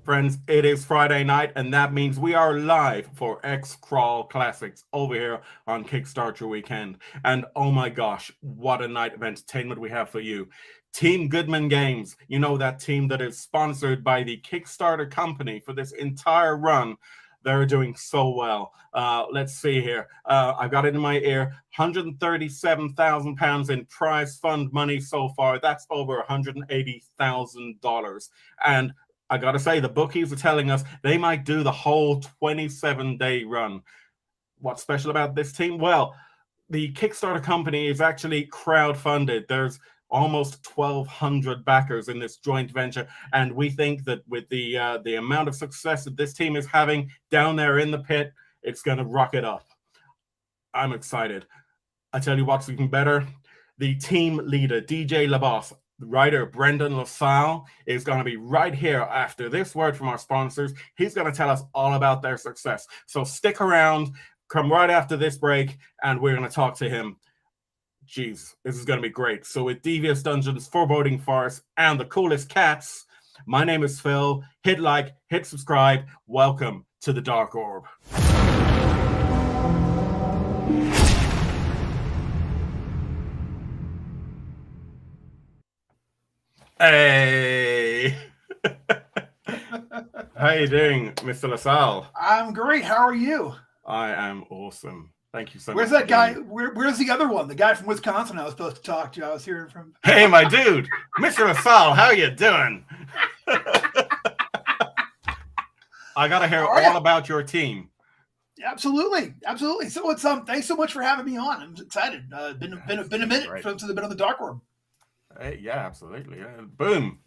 Friends, it is Friday night, and that means we are live for Xcrawl Classics over here on Kickstarter weekend. And oh my gosh, what a night of entertainment we have for you. Team Goodman Games, you know, that team that is sponsored by the Kickstarter company for this entire run. They're doing so well. Let's see here. I've got it in my ear. £137,000 in prize fund money so far. That's over $180,000. And I got to say, the bookies are telling us they might do the whole 27-day run. What's special about this team? Well, the Kickstarter company is actually crowdfunded. There's almost 1,200 backers in this joint venture, and we think that with the amount of success that this team is having down there in the pit, it's going to rock it up. I'm excited. I tell you what's even better. The team leader, DJ LaBoss, writer Brendan LaSalle, is going to be right here after this word from our sponsors. He's going to tell us all about their success. So stick around, come right after this break, and we're going to talk to him. Jeez, this is going to be great. So with Devious Dungeons, Foreboding Forest, and the coolest cats, my name is Phil. Hit like, hit subscribe. Welcome to the Dark Orb. Hey. How you doing, Mr. LaSalle? I'm great. How are you? I am awesome. Thank you so much. Where's that guy? Where's the other one? The guy from Wisconsin I was supposed to talk to. I was hearing from. Hey, my dude, Mr. LaSalle, how you doing? I gotta hear all about your team. Absolutely. So it's thanks so much for having me on. I'm excited. Been a minute since I've been on the Dark Orb. Yeah, absolutely. Boom.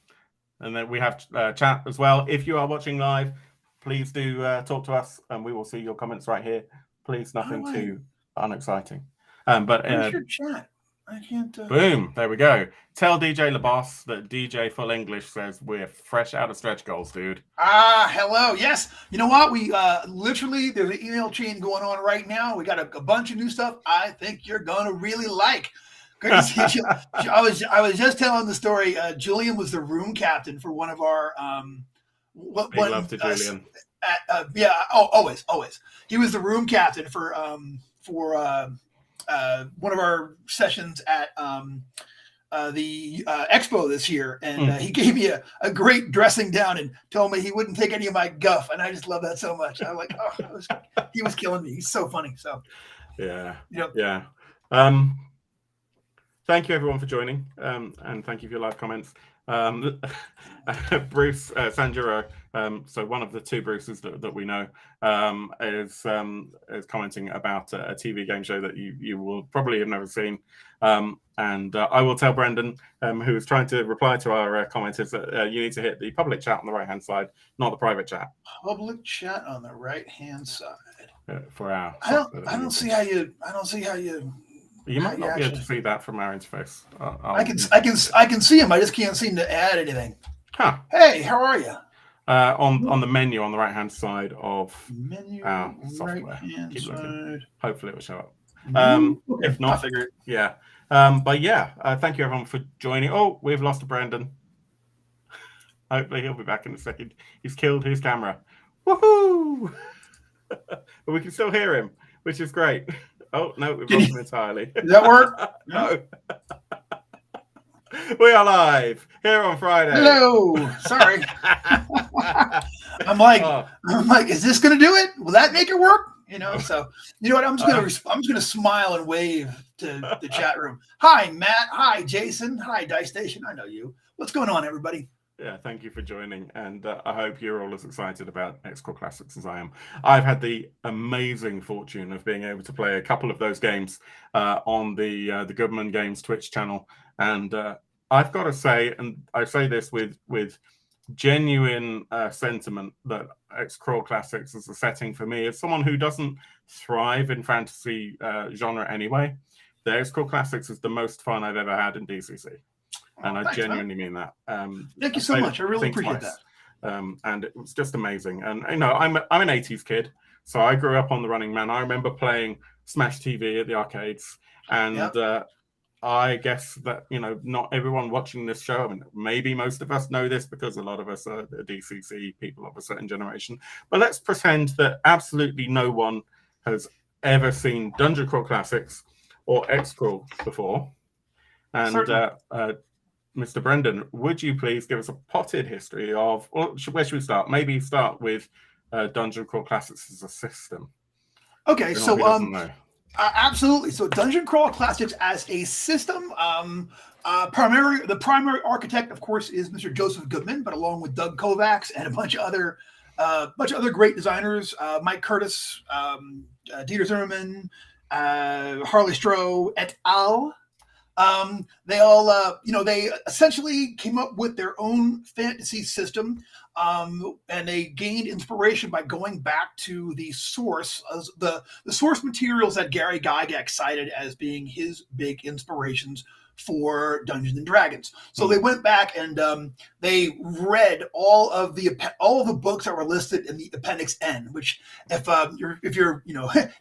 And then we have chat as well. If you are watching live, please do talk to us, and we will see your comments right here. Please, nothing too unexciting. But where's your chat? I can't. Boom. There we go. Tell DJ LaBoss that DJ Full English says we're fresh out of stretch goals, dude. Hello. Yes. You know what? We literally, there's an email chain going on right now. We got a bunch of new stuff I think you're going to really like. Good to see you. I was just telling the story. Julian was the room captain for one of our Big love to Julian. Always. He was the room captain for one of our sessions at the expo this year, and he gave me a great dressing down and told me he wouldn't take any of my guff, and I just love that so much. I was like, he was killing me. He's so funny. So yeah. Thank you everyone for joining, and thank you for your live comments. Bruce Sanjuro, so one of the two Bruces that we know, is commenting about a TV game show that you will probably have never seen. And I will tell Brendan, who is trying to reply to our comments, is that you need to hit the public chat on the right hand side, not the private chat. Public chat on the right hand side. For our. I don't see how you. You might not be able to see that from our interface. I can see him. I just can't seem to add anything. Huh. Hey, how are you? On the menu on the right hand side of our software. Right-hand side. Hopefully it will show up. If not, yeah. But yeah, thank you everyone for joining. Oh, we've lost Brandon. Hopefully he'll be back in a second. He's killed his camera. Woohoo! But we can still hear him, which is great. Oh, no, we've lost him entirely. Does that work? No. We are live here on Friday. Hello. Sorry. I'm like, is this going to do it? Will that make it work? So you know what? I'm just gonna smile and wave to the chat room. Hi, Matt. Hi, Jason. Hi, Dice Station. I know you. What's going on, everybody? Yeah, thank you for joining, and I hope you're all as excited about Xcrawl Classics as I am. I've had the amazing fortune of being able to play a couple of those games on the Goodman Games Twitch channel, and I've got to say, and I say this with genuine sentiment, that Xcrawl Classics is a setting for me. As someone who doesn't thrive in fantasy genre anyway, the Xcrawl Classics is the most fun I've ever had in DCC. And I genuinely mean that. Thank you so much. I really appreciate that. And it was just amazing. And I'm an 80s kid, so I grew up on the Running Man. I remember playing Smash TV at the arcades, and I guess that, not everyone watching this show, I mean, maybe most of us know this because a lot of us are the DCC people of a certain generation, but let's pretend that absolutely no one has ever seen Dungeon Crawl Classics or Xcrawl before. And Mr. Brendan, would you please give us a potted history of, or where should we start? Maybe start with Dungeon Crawl Classics as a system. Okay, so absolutely. So Dungeon Crawl Classics as a system, the primary architect, of course, is Mr. Joseph Goodman, but along with Doug Kovacs and a bunch of other great designers, Mike Curtis, Dieter Zimmerman, Harley Stroh, et al. They all, they essentially came up with their own fantasy system, and they gained inspiration by going back to the source, the source materials that Gary Gygax cited as being his big inspirations for Dungeons and Dragons. So they went back and they read all of the books that were listed in the Appendix N, which if you're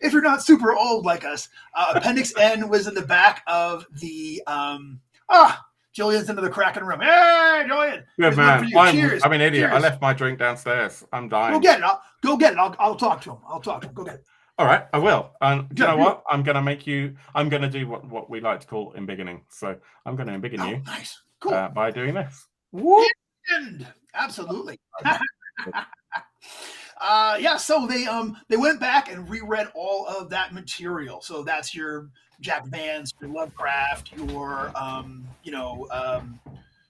if you're not super old like us, Appendix N was in the back of the Jillian's into the cracking room. Hey, Jillian! Good man. Cheers. I'm an idiot. Cheers. I left my drink downstairs. I'm dying. Go get it. I'll talk to him. Go get it. All right, I will. And you know what? I'm going to do what we like to call embiggening. So I'm going to embiggen you. Nice. Cool. By doing this. Absolutely. So they went back and reread all of that material. So that's your Jack Vance, your Lovecraft, your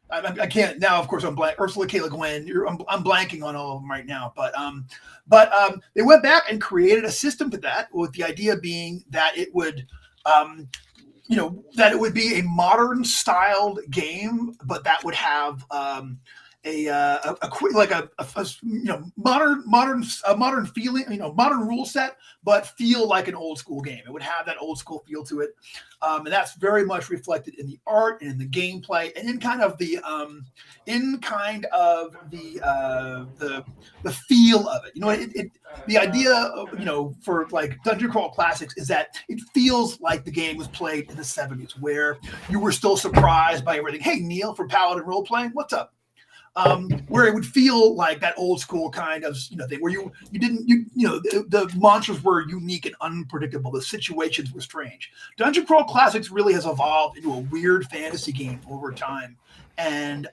I can't now. Of course, I'm blank. Ursula K. Le Guin. I'm blanking on all of them right now. But they went back and created a system to that, with the idea being that it would, that it would be a modern styled game, but that would have modern feeling, modern rule set, but feel like an old school game. It would have that old school feel to it, and that's very much reflected in the art and in the gameplay and in kind of the feel of it. The idea of, for like Dungeon Crawl Classics is that it feels like the game was played in the 70s, where you were still surprised by everything. Hey, Neil from Paladin Role Playing, what's up? Where it would feel like that old school kind of thing, where the monsters were unique and unpredictable, the situations were strange. Dungeon Crawl Classics really has evolved into a weird fantasy game over time, and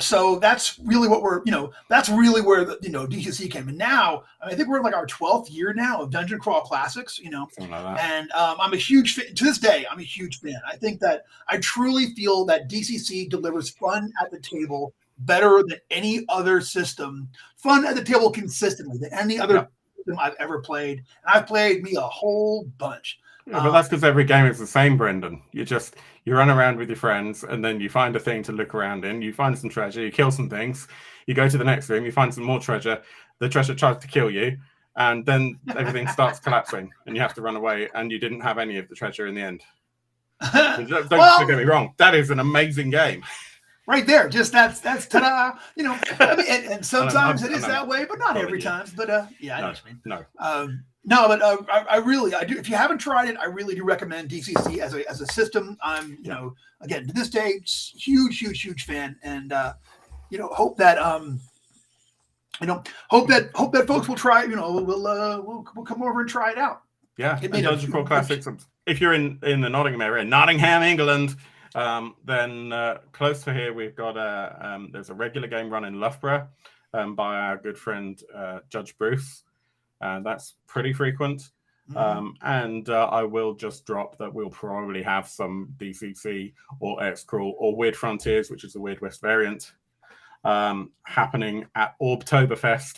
so that's really what that's really where DCC came. And now I think we're in like our 12th year now of Dungeon Crawl Classics, Something like that. And I'm a huge fan. To this day, I'm a huge fan. I think that I truly feel that DCC delivers fun at the table better than any other system. Fun at the table consistently than any other system I've ever played. And I've played a whole bunch. Yeah, but that's because every game is the same, Brendan. You run around with your friends, and then you find a thing to look around in. You find some treasure, you kill some things, you go to the next room, you find some more treasure. The treasure tries to kill you, and then everything starts collapsing, and you have to run away, and you didn't have any of the treasure in the end. Don't get me wrong. That is an amazing game. Right there, just that's ta-da. And sometimes it is that way, but not every time. But I know what you mean. I do. If you haven't tried it, I really do recommend DCC as a system. I'm, again, to this day, huge fan, and hope that hope that folks will try. We'll come over and try it out. Yeah, and Dungeon Crawl Classics. If you're in the Nottingham area, Nottingham, England, then close to here we've got there's a regular game run in Loughborough by our good friend Judge Bruce. And that's pretty frequent. And I will just drop that we'll probably have some DCC or Xcrawl or Weird Frontiers, which is the Weird West variant, happening at Orbtoberfest,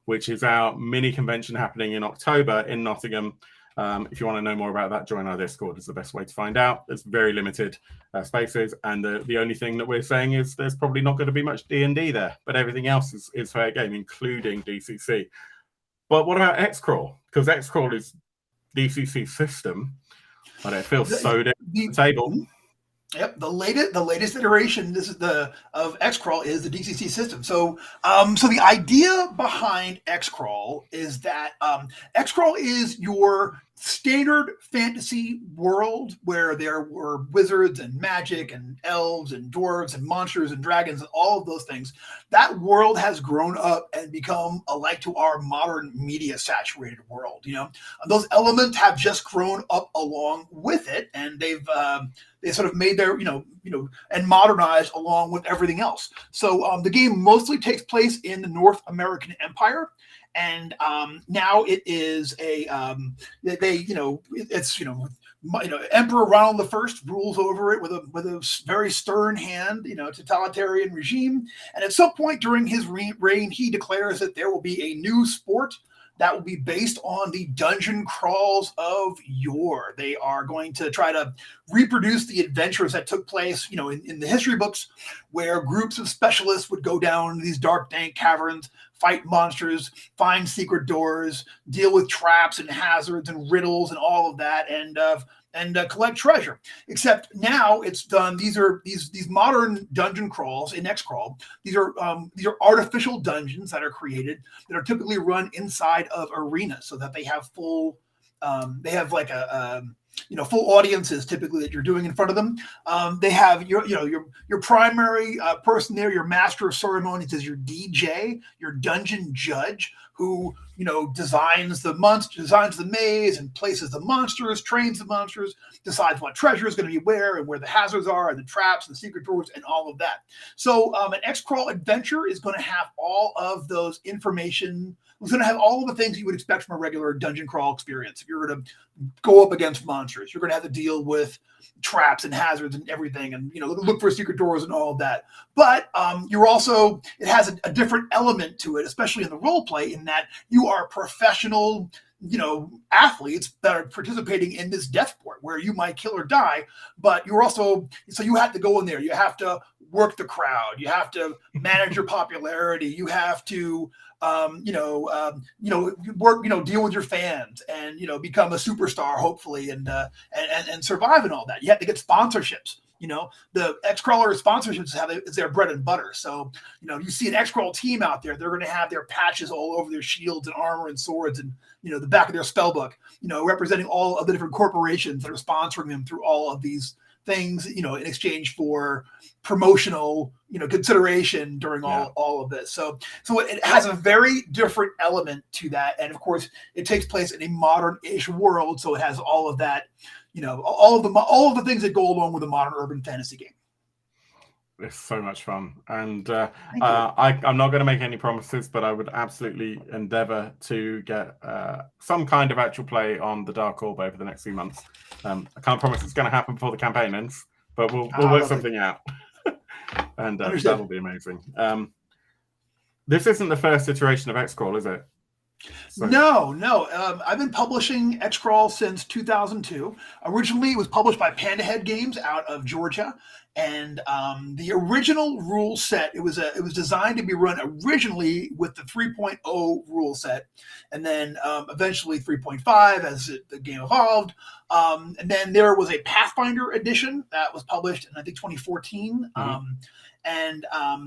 which is our mini convention happening in October in Nottingham. If you want to know more about that, join our Discord is the best way to find out. There's very limited spaces, and the only thing that we're saying is there's probably not going to be much D&D there, but everything else is fair game, including DCC. But what about Xcrawl? Because Xcrawl is DCC system, but it feels so different at the table. Yep, the latest iteration of Xcrawl is the DCC system. So the idea behind Xcrawl is that Xcrawl is your standard fantasy world where there were wizards and magic and elves and dwarves and monsters and dragons and all of those things, that world has grown up and become alike to our modern media saturated world. Those elements have just grown up along with it, and they sort of made their and modernized along with everything else. So the game mostly takes place in the North American Empire. And now it is Emperor Ronald I rules over it with a very stern hand, totalitarian regime. And at some point during his reign, he declares that there will be a new sport that will be based on the dungeon crawls of yore. They are going to try to reproduce the adventures that took place, in the history books, where groups of specialists would go down these dark, dank caverns, fight monsters, find secret doors, deal with traps and hazards and riddles and all of that, and collect treasure. Except now it's done. These modern dungeon crawls in Xcrawl. These are artificial dungeons that are created that are typically run inside of arenas, so that they have full. They have like full audiences typically that you're doing in front of them. They have your primary person there, your master of ceremonies is your DJ, your dungeon judge, who designs the maze and places the monsters, trains the monsters, decides what treasure is going to be where and where the hazards are and the traps and the secret doors and all of that. So an Xcrawl adventure is going to have all of those information. It's going to have all of the things you would expect from a regular dungeon crawl experience. If you're going to go up against monsters, you're going to have to deal with traps and hazards and everything, and look for secret doors and all of that. But it has a different element to it, especially in the role play, in that you are professional athletes that are participating in this death sport where you might kill or die, but you have to go in there. You have to work the crowd. You have to manage your popularity. You have to work, deal with your fans and, become a superstar, hopefully, and survive and all that. You have to get sponsorships. The Xcrawler sponsorships is their bread and butter. So, you see an Xcrawl team out there, they're going to have their patches all over their shields and armor and swords and, the back of their spell book, representing all of the different corporations that are sponsoring them through all of these things, in exchange for promotional, consideration during all of this. So it has a very different element to that. And of course, it takes place in a modern-ish world. So it has all of that, all of the things that go along with a modern urban fantasy game. It's so much fun, and I'm not going to make any promises, but I would absolutely endeavor to get some kind of actual play on the Dark Orb over the next few months. I can't promise it's going to happen before the campaign ends, but we'll work something out, and that'll be amazing. This isn't the first iteration of Xcrawl, is it? So. No. I've been publishing Xcrawl since 2002. Originally, it was published by Pandahead Games out of Georgia, and the original rule set it was designed to be run originally with the 3.0 rule set, and then eventually 3.5 as the game evolved. And then there was a Pathfinder edition that was published in I think 2014. Mm-hmm. And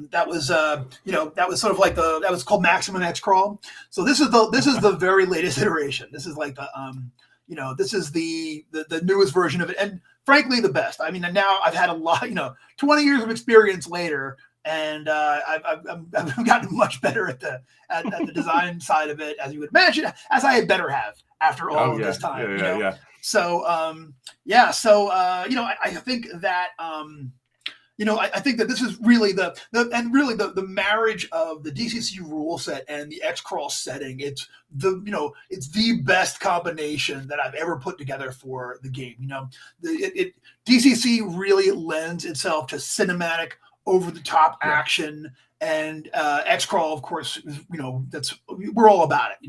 that was sort of like that was called Maximum Xcrawl. So this is the very latest iteration. This is like this is the newest version of it, and frankly the best. I mean, now I've had a lot, 20 years of experience later, and I've gotten much better at the design side of it, as you would imagine, as I had better have after all of this time. Yeah. So I think that. I think that this is really the marriage of the DCC rule set and the Xcrawl setting. It's the best combination that I've ever put together for the game. DCC really lends itself to cinematic, over the top action, and Xcrawl, of course, we're all about it.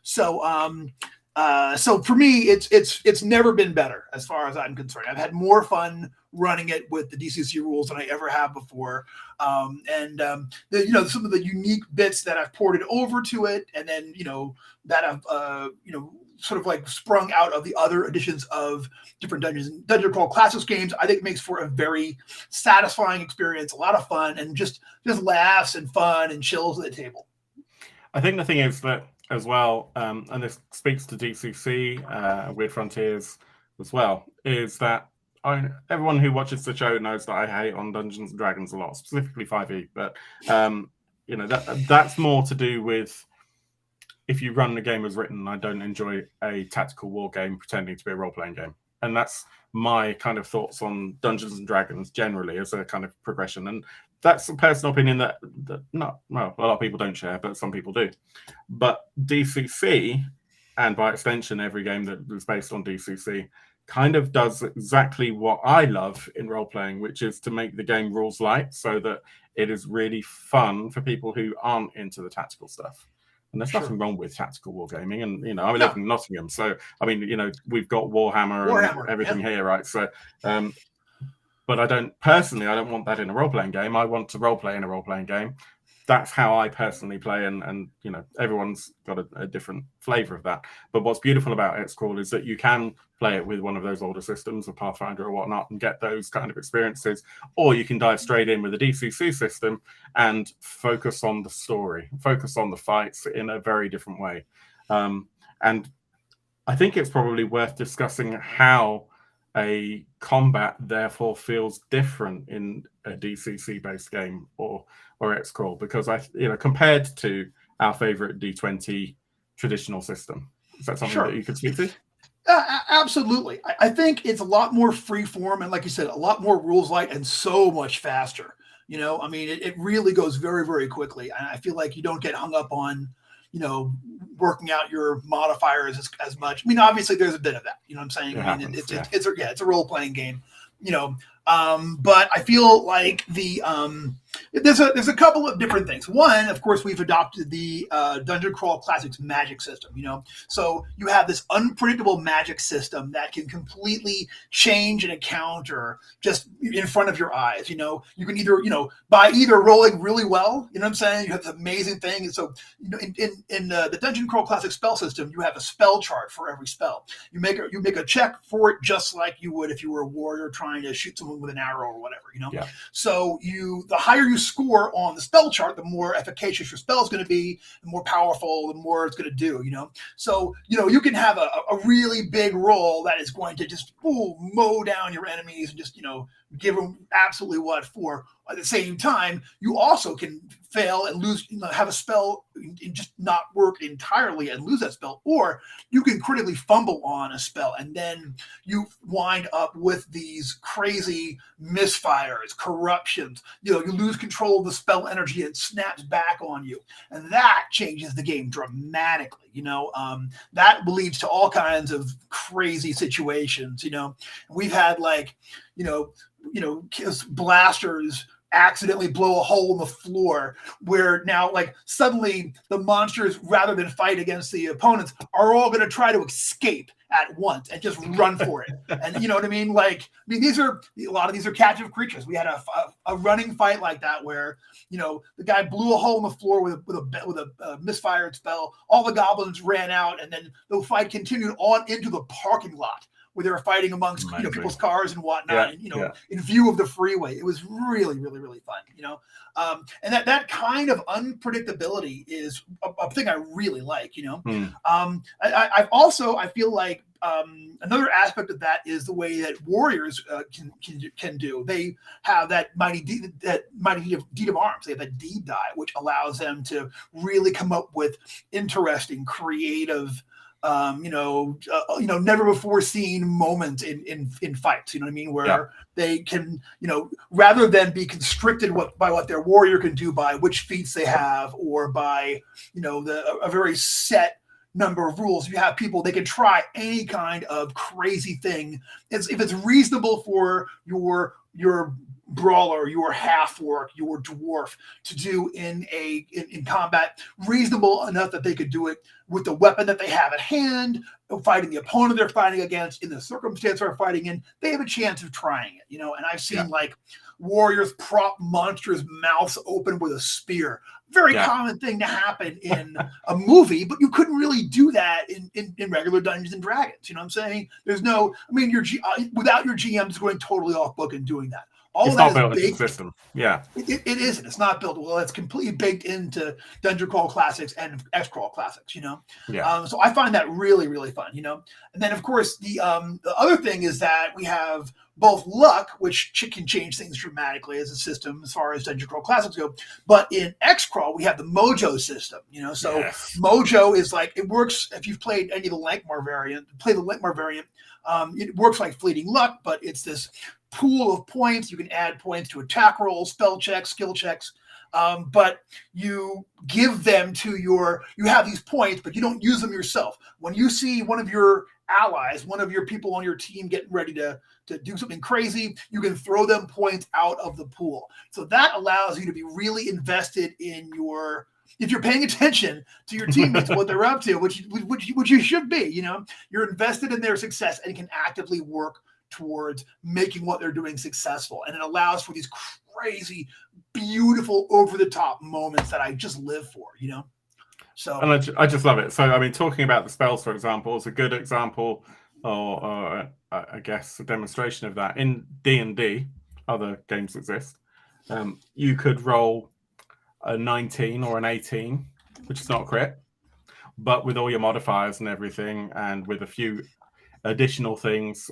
So for me, it's never been better as far as I'm concerned. I've had more fun running it with the DCC rules than I ever have before. Some of the unique bits that I've ported over to it, and then, that I've, sort of like sprung out of the other editions of different Dungeon Crawl Classics games, I think makes for a very satisfying experience, a lot of fun, and just laughs and fun and chills at the table. I think the thing is that as well, and this speaks to DCC, Weird Frontiers as well, is that everyone who watches the show knows that I hate on Dungeons and Dragons a lot, specifically 5e. But that's more to do with if you run the game as written. I don't enjoy a tactical war game pretending to be a role-playing game, and that's my kind of thoughts on Dungeons and Dragons generally as a kind of progression. And that's a personal opinion that a lot of people don't share, but some people do. But DCC, and by extension every game that is based on DCC, kind of does exactly what I love in role-playing, which is to make the game rules light so that it is really fun for people who aren't into the tactical stuff. And there's nothing wrong with tactical wargaming. And, I live in Nottingham. So, we've got Warhammer and everything here, right? So, but I don't want that in a role-playing game. I want to role-play in a role-playing game. That's how I personally play, and everyone's got a different flavor of that. But what's beautiful about Xcrawl is that you can play it with one of those older systems, a Pathfinder or whatnot, and get those kind of experiences, or you can dive straight in with a DCC system and focus on the story, focus on the fights in a very different way. And I think it's probably worth discussing how a combat therefore feels different in a DCC based game or Xcrawl, because compared to our favorite D20 traditional system. Is that something that you could speak to? Absolutely. I think it's a lot more freeform, and like you said, a lot more rules light and so much faster. It really goes very, very quickly. And I feel like you don't get hung up on, working out your modifiers as much. Obviously there's a bit of that, what I'm saying? It's a role-playing game, but I feel like there's a couple of different things. One, of course, we've adopted the Dungeon Crawl Classics magic system, so you have this unpredictable magic system that can completely change an encounter just in front of your eyes. You can either, by either rolling really well, you have this amazing thing. And so, in the Dungeon Crawl Classic spell system, you have a spell chart for every spell. You make a check for it just like you would if you were a warrior trying to shoot someone with an arrow or whatever, So the higher you score on the spell chart, the more efficacious your spell is going to be, the more powerful, the more it's going to do, So, you can have a really big roll that is going to just mow down your enemies and just, give them absolutely what for. At the same time, you also can fail and lose, have a spell and just not work entirely and lose that spell, or you can critically fumble on a spell and then you wind up with these crazy misfires, corruptions. You lose control of the spell energy and it snaps back on you, and that changes the game dramatically. That leads to all kinds of crazy situations. We've had blasters accidentally blow a hole in the floor where now suddenly the monsters, rather than fight against the opponents, are all going to try to escape at once and just run for it. And you know what I mean? A lot of these are captive creatures. We had a running fight like that where, the guy blew a hole in the floor with a misfired spell. All the goblins ran out, and then the fight continued on into the parking lot, where they were fighting amongst people's cars and whatnot, in view of the freeway. It was really, really, really fun, and that kind of unpredictability is a thing I really like, I feel like another aspect of that is the way that warriors can do. They have that mighty deed of arms. They have that deed die, which allows them to really come up with interesting, creative, never before seen moments in fights, where they can, rather than be constricted by what their warrior can do by which feats they have or by, a very set number of rules. You have people, they can try any kind of crazy thing. If it's reasonable for your brawler, your half-orc, your dwarf to do in combat, reasonable enough that they could do it with the weapon that they have at hand, fighting the opponent they're fighting against, in the circumstance they're fighting in, they have a chance of trying it, and I've seen warriors prop monsters' mouths open with a spear. Very common thing to happen in a movie, but you couldn't really do that in regular Dungeons and Dragons. You know what I'm saying? There's no, without your GMs going totally off book and doing that. All It's of that not is built into the baked. system. Yeah. It isn't. It's not built. Well, it's completely baked into Dungeon Crawl Classics and Xcrawl Classics, Yeah. So I find that really, really fun, And then, of course, the other thing is that we have both luck, which can change things dramatically as a system as far as Dungeon Crawl Classics go. But in Xcrawl, we have the Mojo system, So Yes. Mojo is like, it works if you've played any of the Lankmar variant, it works like Fleeting Luck, but it's this pool of points. You can add points to attack rolls, spell checks, skill checks, but you give them to you have these points, but you don't use them yourself. When you see one of your allies, one of your people on your team getting ready to do something crazy, you can throw them points out of the pool. So that allows you to be really invested in if you're paying attention to your teammates, what they're up to, which you should be, you're invested in their success and can actively work towards making what they're doing successful. And it allows for these crazy, beautiful, over-the-top moments that I just live for, So, and I just love it. So, I mean, talking about the spells, for example, is a good example, or I guess a demonstration of that. In D&D, other games exist. You could roll a 19 or an 18, which is not a crit, but with all your modifiers and everything, and with a few additional things,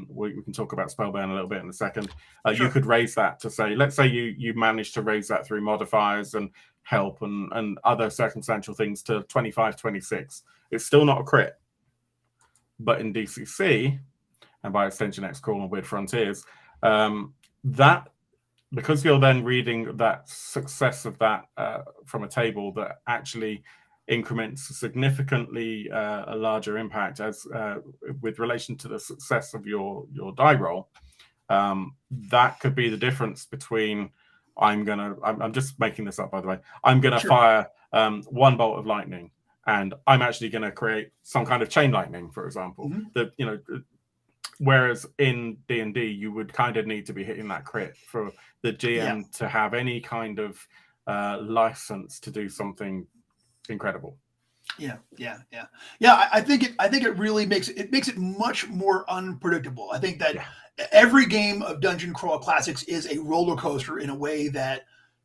we can talk about Spellburn a little bit in a second. Sure. You could raise that to say, let's say you managed to raise that through modifiers and help and other circumstantial things to 25, 26. It's still not a crit. But in DCC, and by extension Xcrawl and Weird Frontiers, that, because you're then reading that success of that from a table that actually increments significantly a larger impact as with relation to the success of your die roll, that could be the difference between I'm just making this up, by the way. I'm gonna fire one bolt of lightning, and I'm actually gonna create some kind of chain lightning, for example. Whereas in D&D, you would kind of need to be hitting that crit for the GM to have any kind of license to do something incredible. Yeah. I think it really makes it much more unpredictable. I think that every game of Dungeon Crawl Classics is a roller coaster in a way that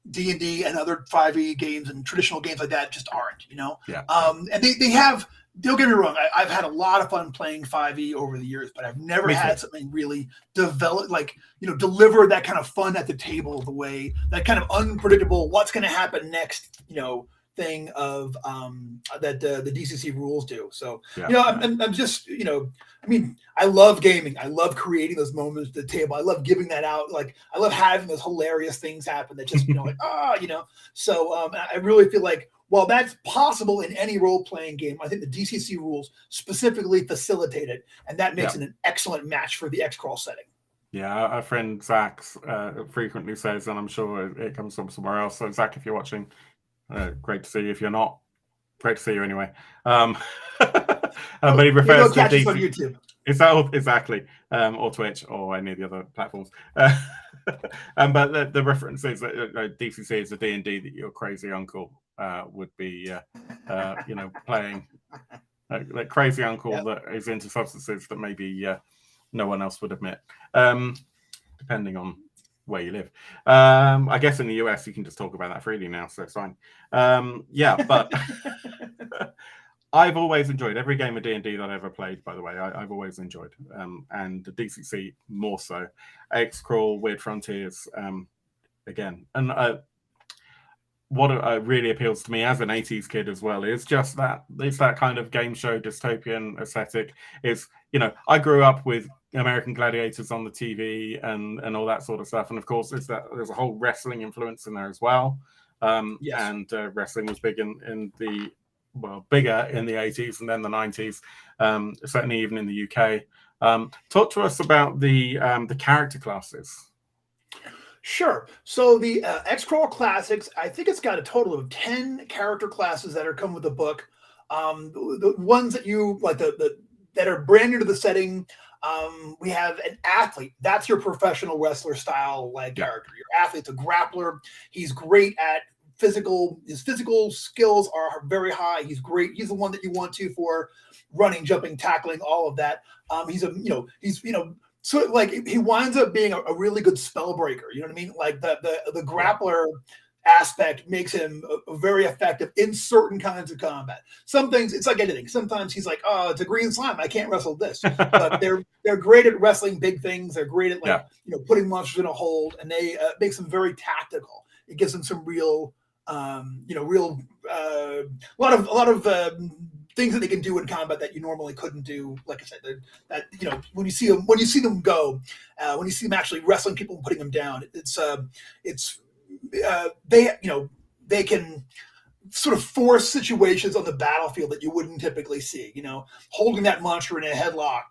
D&D and other 5e games and traditional games like that just aren't. And they have. Don't get me wrong. I've had a lot of fun playing 5e over the years, but I've never had something really develop, deliver that kind of fun at the table the way that kind of unpredictable, what's going to happen next, thing of that the DCC rules do. So, I'm just, I love gaming. I love creating those moments at the table. I love giving that out. Like, I love having those hilarious things happen that just, So I really feel like, while that's possible in any role-playing game, I think the DCC rules specifically facilitate it, and that makes it an excellent match for the Xcrawl setting. Yeah, our friend Zach frequently says, and I'm sure it comes from somewhere else. So, Zach, if you're watching, great to see you. If you're not, great to see you anyway. But he refers to DCC on YouTube. Exactly, or Twitch, or any of the other platforms. But the reference is that DCC is a D&D that your crazy uncle would be, playing. Like crazy uncle that is into substances that maybe no one else would admit, depending on where you live. I guess in the US you can just talk about that freely now, so it's fine. But I've always enjoyed every game of D&D that I've ever played, by the way. I've always enjoyed. And the DCC more so. Xcrawl, Weird Frontiers, again. And what really appeals to me as an 80s kid as well is just that it's that kind of game show dystopian aesthetic. Is, I grew up with American Gladiators on the TV and all that sort of stuff. And of course, there's a whole wrestling influence in there as well. And wrestling was big in the bigger in the 80s and then the 90s, certainly even in the UK. Talk to us about the character classes. Sure. So the Xcrawl Classics, I think it's got a total of 10 character classes that are come with the book. The ones that you like, that are brand new to the setting. We have an athlete. That's your professional wrestler style character. Your athlete's a grappler. He's great at physical. His physical skills are very high. He's great. He's the one that you want to for running, jumping, tackling, all of that. He's So like he winds up being a really good spell breaker. You know what I mean? Like the grappler aspect makes him very effective in certain kinds of combat. Some things it's like anything. Sometimes he's like, oh, it's a green slime. I can't wrestle this. But they're great at wrestling big things. They're great at like putting monsters in a hold, and they makes them very tactical. It gives them some real a lot of things that they can do in combat that you normally couldn't do. Like I said, that when you see them go, when you see them actually wrestling people and putting them down, they can sort of force situations on the battlefield that you wouldn't typically see, holding that monster in a headlock,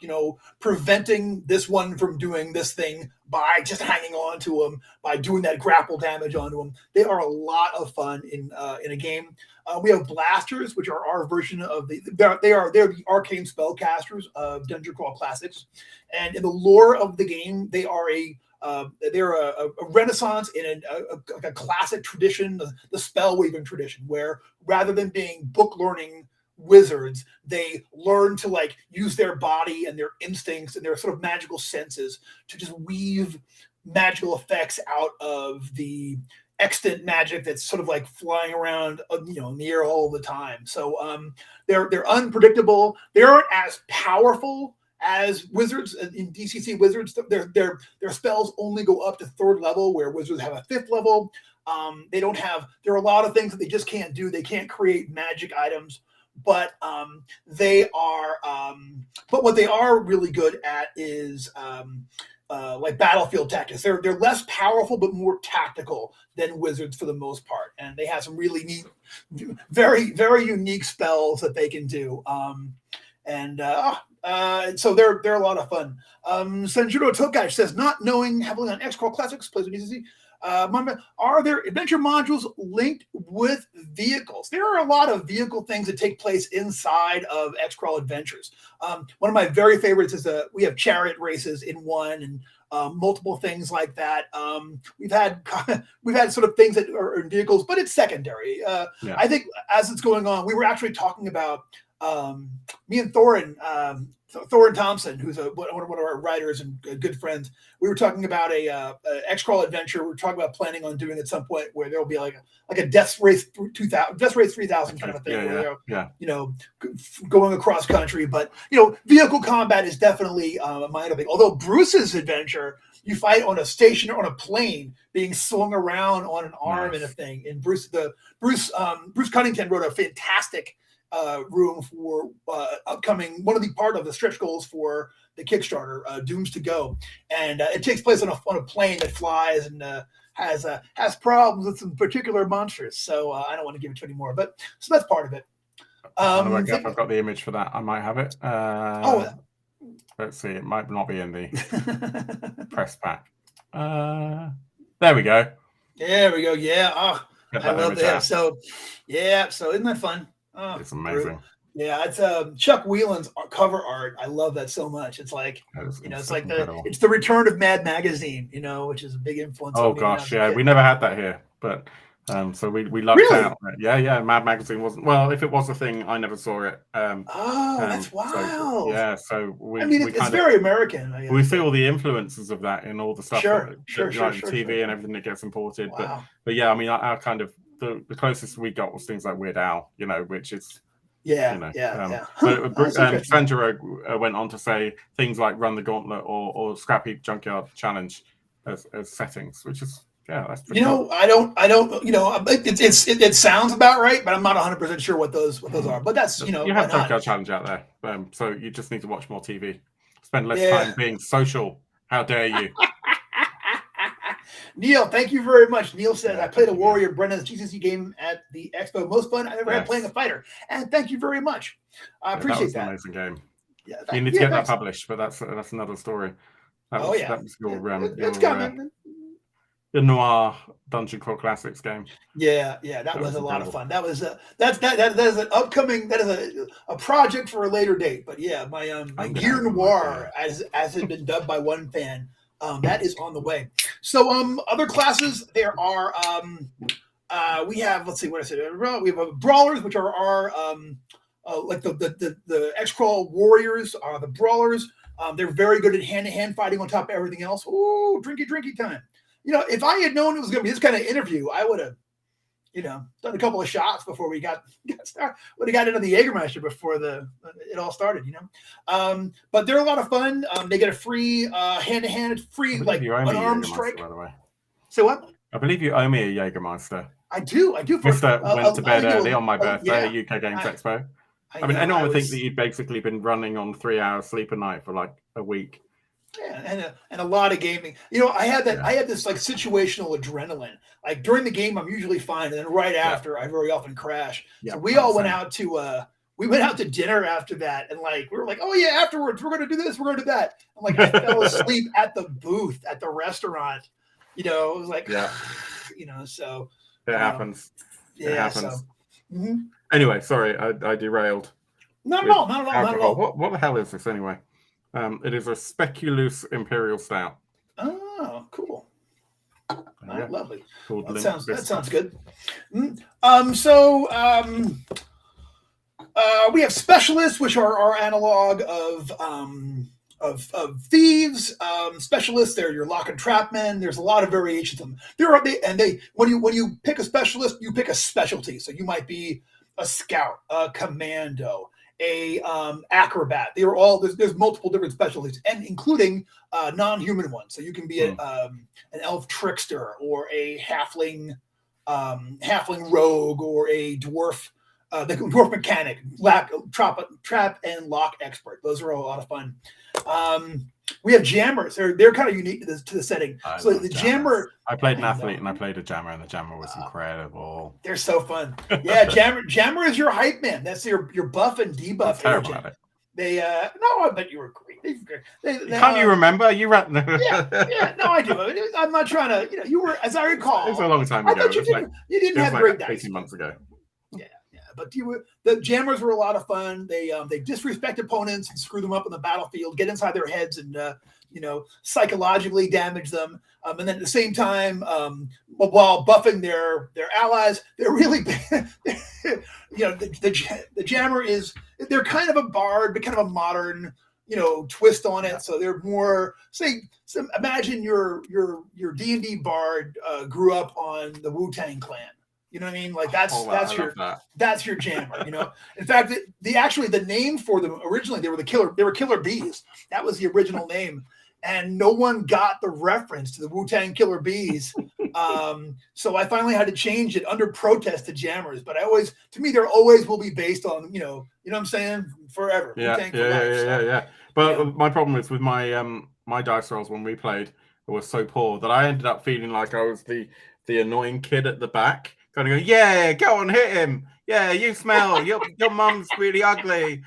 preventing this one from doing this thing by just hanging on to him, by doing that grapple damage onto him. They are a lot of fun in a game. We have blasters, which are our version of they're the arcane spellcasters of Dungeon Crawl Classics. And in the lore of the game, they are they're a renaissance in a classic tradition, the spell weaving tradition, where rather than being book learning wizards, they learn to like use their body and their instincts and their sort of magical senses to just weave magical effects out of the extant magic that's sort of like flying around, in the air all the time. So they're unpredictable. They aren't as powerful as wizards in DCC Wizards. Their spells only go up to 3rd level, where wizards have a 5th level. There are a lot of things that they just can't do. They can't create magic items, but but what they are really good at is like battlefield tactics. They're less powerful but more tactical than wizards for the most part, and they have some really neat, very very unique spells that they can do. So they're a lot of fun. Sanjuro Tokai says, not knowing heavily on Xcrawl Classics, plays with DCC. Are there adventure modules linked with vehicles? There are a lot of vehicle things that take place inside of Xcrawl Adventures. One of my very favorites is we have chariot races in one, and multiple things like that. We've had sort of things that are in vehicles, but it's secondary. I think as it's going on, we were actually talking about me and Thorin Thompson, who's one of our writers and good friends. We were talking about a Xcrawl adventure. We're talking about planning on doing at some point where there will be like a Death Race 2000, Death Race 3000 kind of a thing. Going across country, but vehicle combat is definitely a minor thing. Although Bruce's adventure, you fight on a station or on a plane being swung around on an arm and a thing. And Bruce Cunnington wrote a fantastic room for upcoming, one of the part of the stretch goals for the Kickstarter, Dooms to Go, and it takes place on a plane that flies and has problems with some particular monsters. So I don't want to give it to anymore, but so that's part of it. If I've got the image for that, I might have it. Let's see, it might not be in the press pack. There we go. There we go. Yeah. I love that. So isn't that fun? Oh, it's amazing. Yeah, it's Chuck Whelan's cover art. I love that so much. It's like it's like it's the return of Mad Magazine, which is a big influence. Oh gosh, yeah, we never had that here, but so we lucked out. Yeah, Mad Magazine wasn't. Well, if it was a thing, I never saw it. That's wild. So it's very American. We feel the influences of that in all the stuff, sure, TV and everything that gets imported. Wow. But yeah, I mean, our kind of the closest we got was things like Weird Al, which is Sanjuro went on to say things like Run the Gauntlet or Scrappy Junkyard Challenge as settings, which is that's pretty cool. I don't it sounds about right, but I'm not 100% sure what those are. But that's you have Junkyard Challenge out there, so you just need to watch more TV, spend less time being social. How dare you? Neil, thank you very much. Neil says, I played a warrior Brenna's GCC game at the Expo. Most fun I've ever had playing a fighter. And thank you very much. I appreciate that. An amazing game. Yeah, you need to get that published, but that's another story. That was it's coming. The Noir Dungeon Crawl Classics game. Yeah, that was a lot of fun. That was that is an upcoming, that is a project for a later date. But yeah, my Gear Noir, as had been dubbed by one fan, that is on the way. So other classes, there are we have, let's see what I said. We have brawlers, which are our like the Xcrawl warriors are the brawlers. They're very good at hand-to-hand fighting on top of everything else. Ooh, drinky time. If I had known it was going to be this kind of interview, I would have, done a couple of shots before we got started. Would have got into the Jägermeister before it all started, But they're a lot of fun. They get a free hand-to-hand, free like unarmed strike. By the way. So what? I believe you owe me a Jägermeister. I do. Mr. went to bed early on my birthday at UK Games Expo. I mean, anyone would think that you'd basically been running on 3 hours sleep a night for like a week. Yeah, and a lot of gaming. I had that. Yeah. I had this like situational adrenaline. Like during the game, I'm usually fine, and then right after, I very often crash. Yeah, so we all went out to dinner after that, and like we were like, oh yeah, afterwards we're gonna do this, we're gonna do that. And like I fell asleep at the booth at the restaurant. It was like, so it happens. Yeah, it happens. So, mm-hmm. Anyway, sorry, I derailed. Not at all. What the hell is this anyway? It is a Speculous Imperial Stout. Oh, cool. Lovely. That sounds good. We have specialists, which are our analog of thieves. Specialists, they're your lock and trap men. There's a lot of variations of them. When you pick a specialist, you pick a specialty. So you might be a scout, a commando, a acrobat. They are all there's multiple different specialties, and including non-human ones. So you can be an elf trickster, or a halfling rogue, or a dwarf dwarf mechanic, trap and lock expert. Those are all a lot of fun. We have jammers. They're kind of unique to the setting. So the jammer. I played an athlete and I played a jammer, and the jammer was incredible. They're so fun. Yeah, jammer is your hype man. That's your buff and debuff agent. They no, I bet you were great. Can't you remember? You ran. yeah, no, I do. I'm not trying to. You were, as I recall. It was a long time ago. You didn't have great dice. 18 months ago. But the jammers were a lot of fun. They disrespect opponents and screw them up on the battlefield, get inside their heads and psychologically damage them. And then at the same time, while buffing their allies, they're really the jammer they're kind of a bard, but kind of a modern twist on it. Yeah. So they're more imagine your D&D bard grew up on the Wu-Tang Clan. You know what I mean? Like that's your jammer. In fact, the name for them originally they were killer bees. That was the original name, and no one got the reference to the Wu-Tang Killer Bees. So I finally had to change it under protest to jammers. But to me, there always will be based on you know what I'm saying, forever. Yeah. But my problem is with my my dice rolls when we played were so poor that I ended up feeling like I was the annoying kid at the back. Kind of go, yeah, go on, hit him. Yeah, you smell. Your mum's really ugly.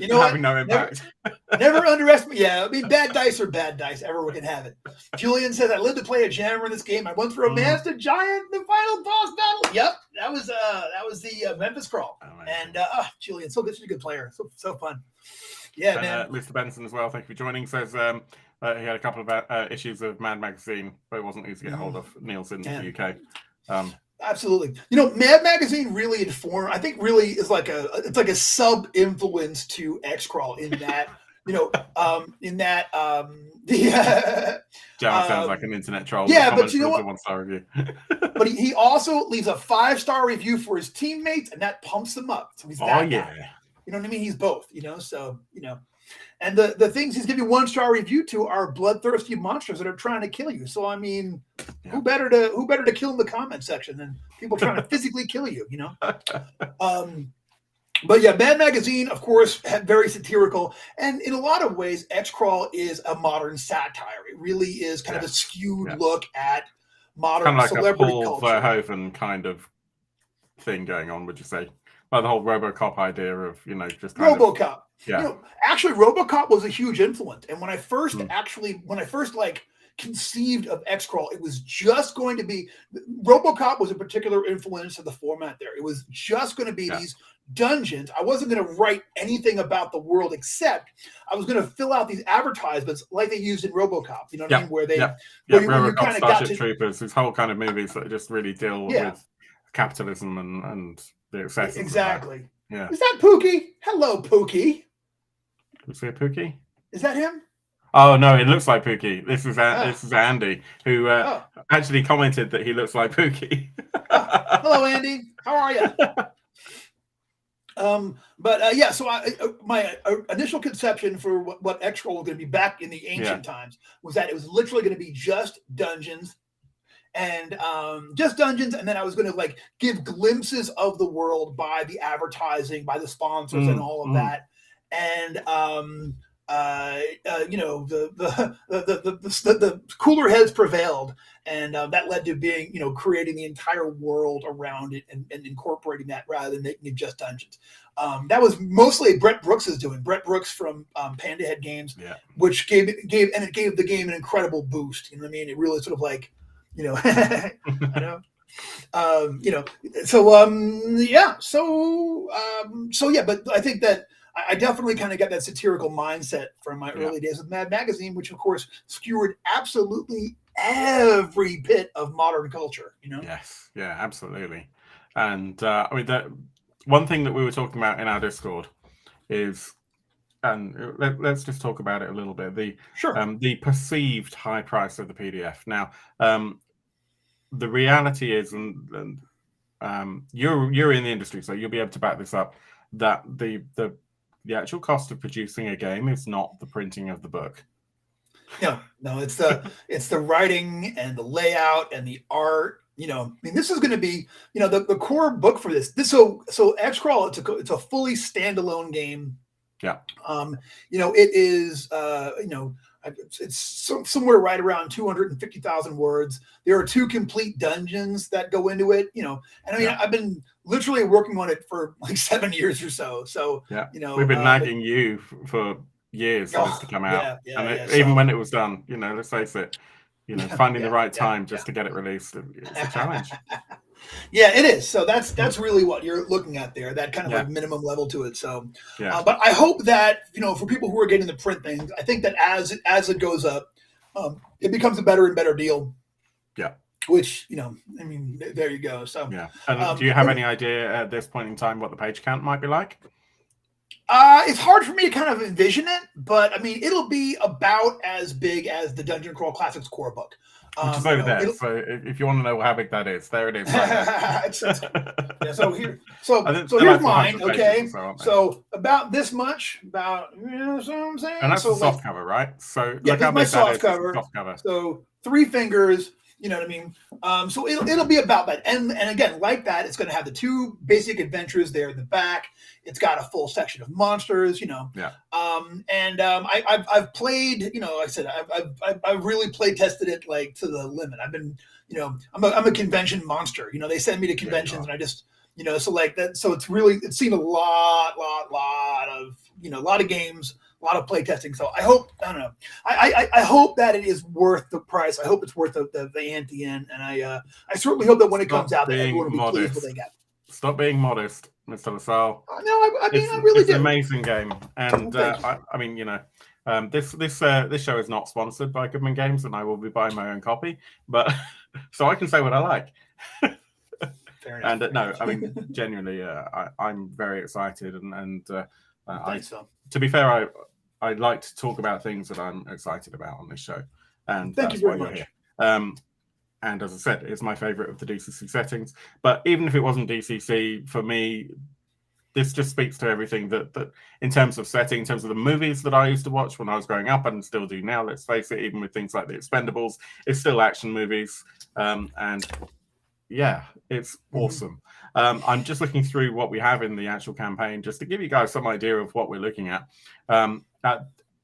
You know what? Having no impact. Never underestimate. Yeah, I mean, bad dice are bad dice. Everyone can have it. Julian says, I lived to play a jammer in this game. I went through a master giant, the final boss battle. Yep, that was the Memphis Crawl. And Julian, such a good player. So fun. Yeah, man. Mr. Benson as well. Thank you for joining. Says he had a couple of issues of Mad Magazine, but it wasn't easy to get hold of. Neil's in the UK. Absolutely. Mad Magazine really informed. I think really is it's like a sub influence to Xcrawl in that John sounds like an internet troll. Yeah, but you know what? 1-star review. But he also leaves a 5-star review for his teammates, and that pumps them up. So he's that guy. You know what I mean? He's both. So and the things he's giving 1-star review to are bloodthirsty monsters that are trying to kill you. So I mean, who better to kill in the comment section than people trying to physically kill you? But yeah, Mad Magazine, of course, very satirical, and in a lot of ways, Xcrawl is a modern satire. It really is kind of a skewed look at modern kind of like celebrity a Paul culture. Verhoeven kind of thing going on. Would you say? Like the whole RoboCop idea of just kind RoboCop. Of, yeah. Actually, RoboCop was a huge influence, and when I first conceived of Xcrawl, it was just going to be RoboCop was a particular influence of the format there. It was just going to be these dungeons. I wasn't going to write anything about the world except I was going to fill out these advertisements like they used in RoboCop. You know what I mean? Where they RoboCop, Starship Troopers, these whole kind of movies that just really deal with capitalism and the excess. Exactly. Yeah. Is that Pookie? Hello, Pookie. we see a Pookie? Is that him? Oh no, it looks like Pookie. This is Andy, who actually commented that he looks like Pookie. Hello, Andy. How are you? So my initial conception for what Xcrawl was going to be back in the ancient times was that it was literally going to be just dungeons, and then I was going to like give glimpses of the world by the advertising, by the sponsors, and all of that, and the cooler heads prevailed, and that led to being, creating the entire world around it and incorporating that rather than making it just dungeons. That was mostly Brett Brooks is doing. Brett Brooks from Panda Head Games, which gave the game an incredible boost. You know what I mean? It really sort of like, I know. But I think that I definitely kind of got that satirical mindset from my early days with Mad Magazine, which of course skewered absolutely every bit of modern culture. Yes, yeah, absolutely. And I mean, that one thing that we were talking about in our Discord is, and let's just talk about it a little bit. The perceived high price of the PDF. Now, the reality is, and you're in the industry, so you'll be able to back this up, that the actual cost of producing a game is not the printing of the book. No, it's the writing and the layout and the art. I mean, this is going to be, the core book for this. So Xcrawl, it's a fully standalone game. Yeah. It is, it's somewhere right around 250,000 words. There are 2 complete dungeons that go into it, and I mean, I've been literally working on it for like 7 years or so. So, we've been nagging you for years for this to come out. Even when it was done, let's face it, finding the right time just to get it released, it's a challenge. Yeah, it is. So that's really what you're looking at there, that kind of like minimum level to it. So, but I hope that, for people who are getting the print things, I think that as it goes up, it becomes a better and better deal. Yeah. Which, I mean, there you go. So, yeah. And do you have any idea at this point in time what the page count might be like? It's hard for me to kind of envision it, but I mean, it'll be about as big as the Dungeon Crawl Classics core book. Which is over there. So if you want to know how big that is, there it is. Right so here's mine. Okay. So about this much, what I'm saying? And that's the soft cover, right? So look how big that is. Soft cover. So 3 fingers. You know what I mean? So it'll be about that. And again, like that, it's going to have the 2 basic adventures there in the back. It's got a full section of monsters, Yeah. I've played, like I said, I've really play tested it like to the limit. I've been, I'm a convention monster. They send me to conventions and I just, so like that. So it's seen a lot of games. A lot of play testing. So I hope, I don't know. I hope that it is worth the price. I hope it's worth the ante in. And I certainly hope that when it comes out, that everyone will be pleased with what they get. Stop being modest, Mr. LaSalle. No, I mean, I really do. It's an amazing game. And this show is not sponsored by Goodman Games, and I will be buying my own copy. But so I can say what I like. Fair enough. And I mean, genuinely, I'm very excited. And to be fair, I like to talk about things that I'm excited about on this show, and thank you very much. And as I said, it's my favorite of the DCC settings. But even if it wasn't DCC, for me, this just speaks to everything that in terms of setting, in terms of the movies that I used to watch when I was growing up and still do now. Let's face it, even with things like The Expendables, it's still action movies, and yeah, it's awesome. I'm just looking through what we have in the actual campaign, just to give you guys some idea of what we're looking at.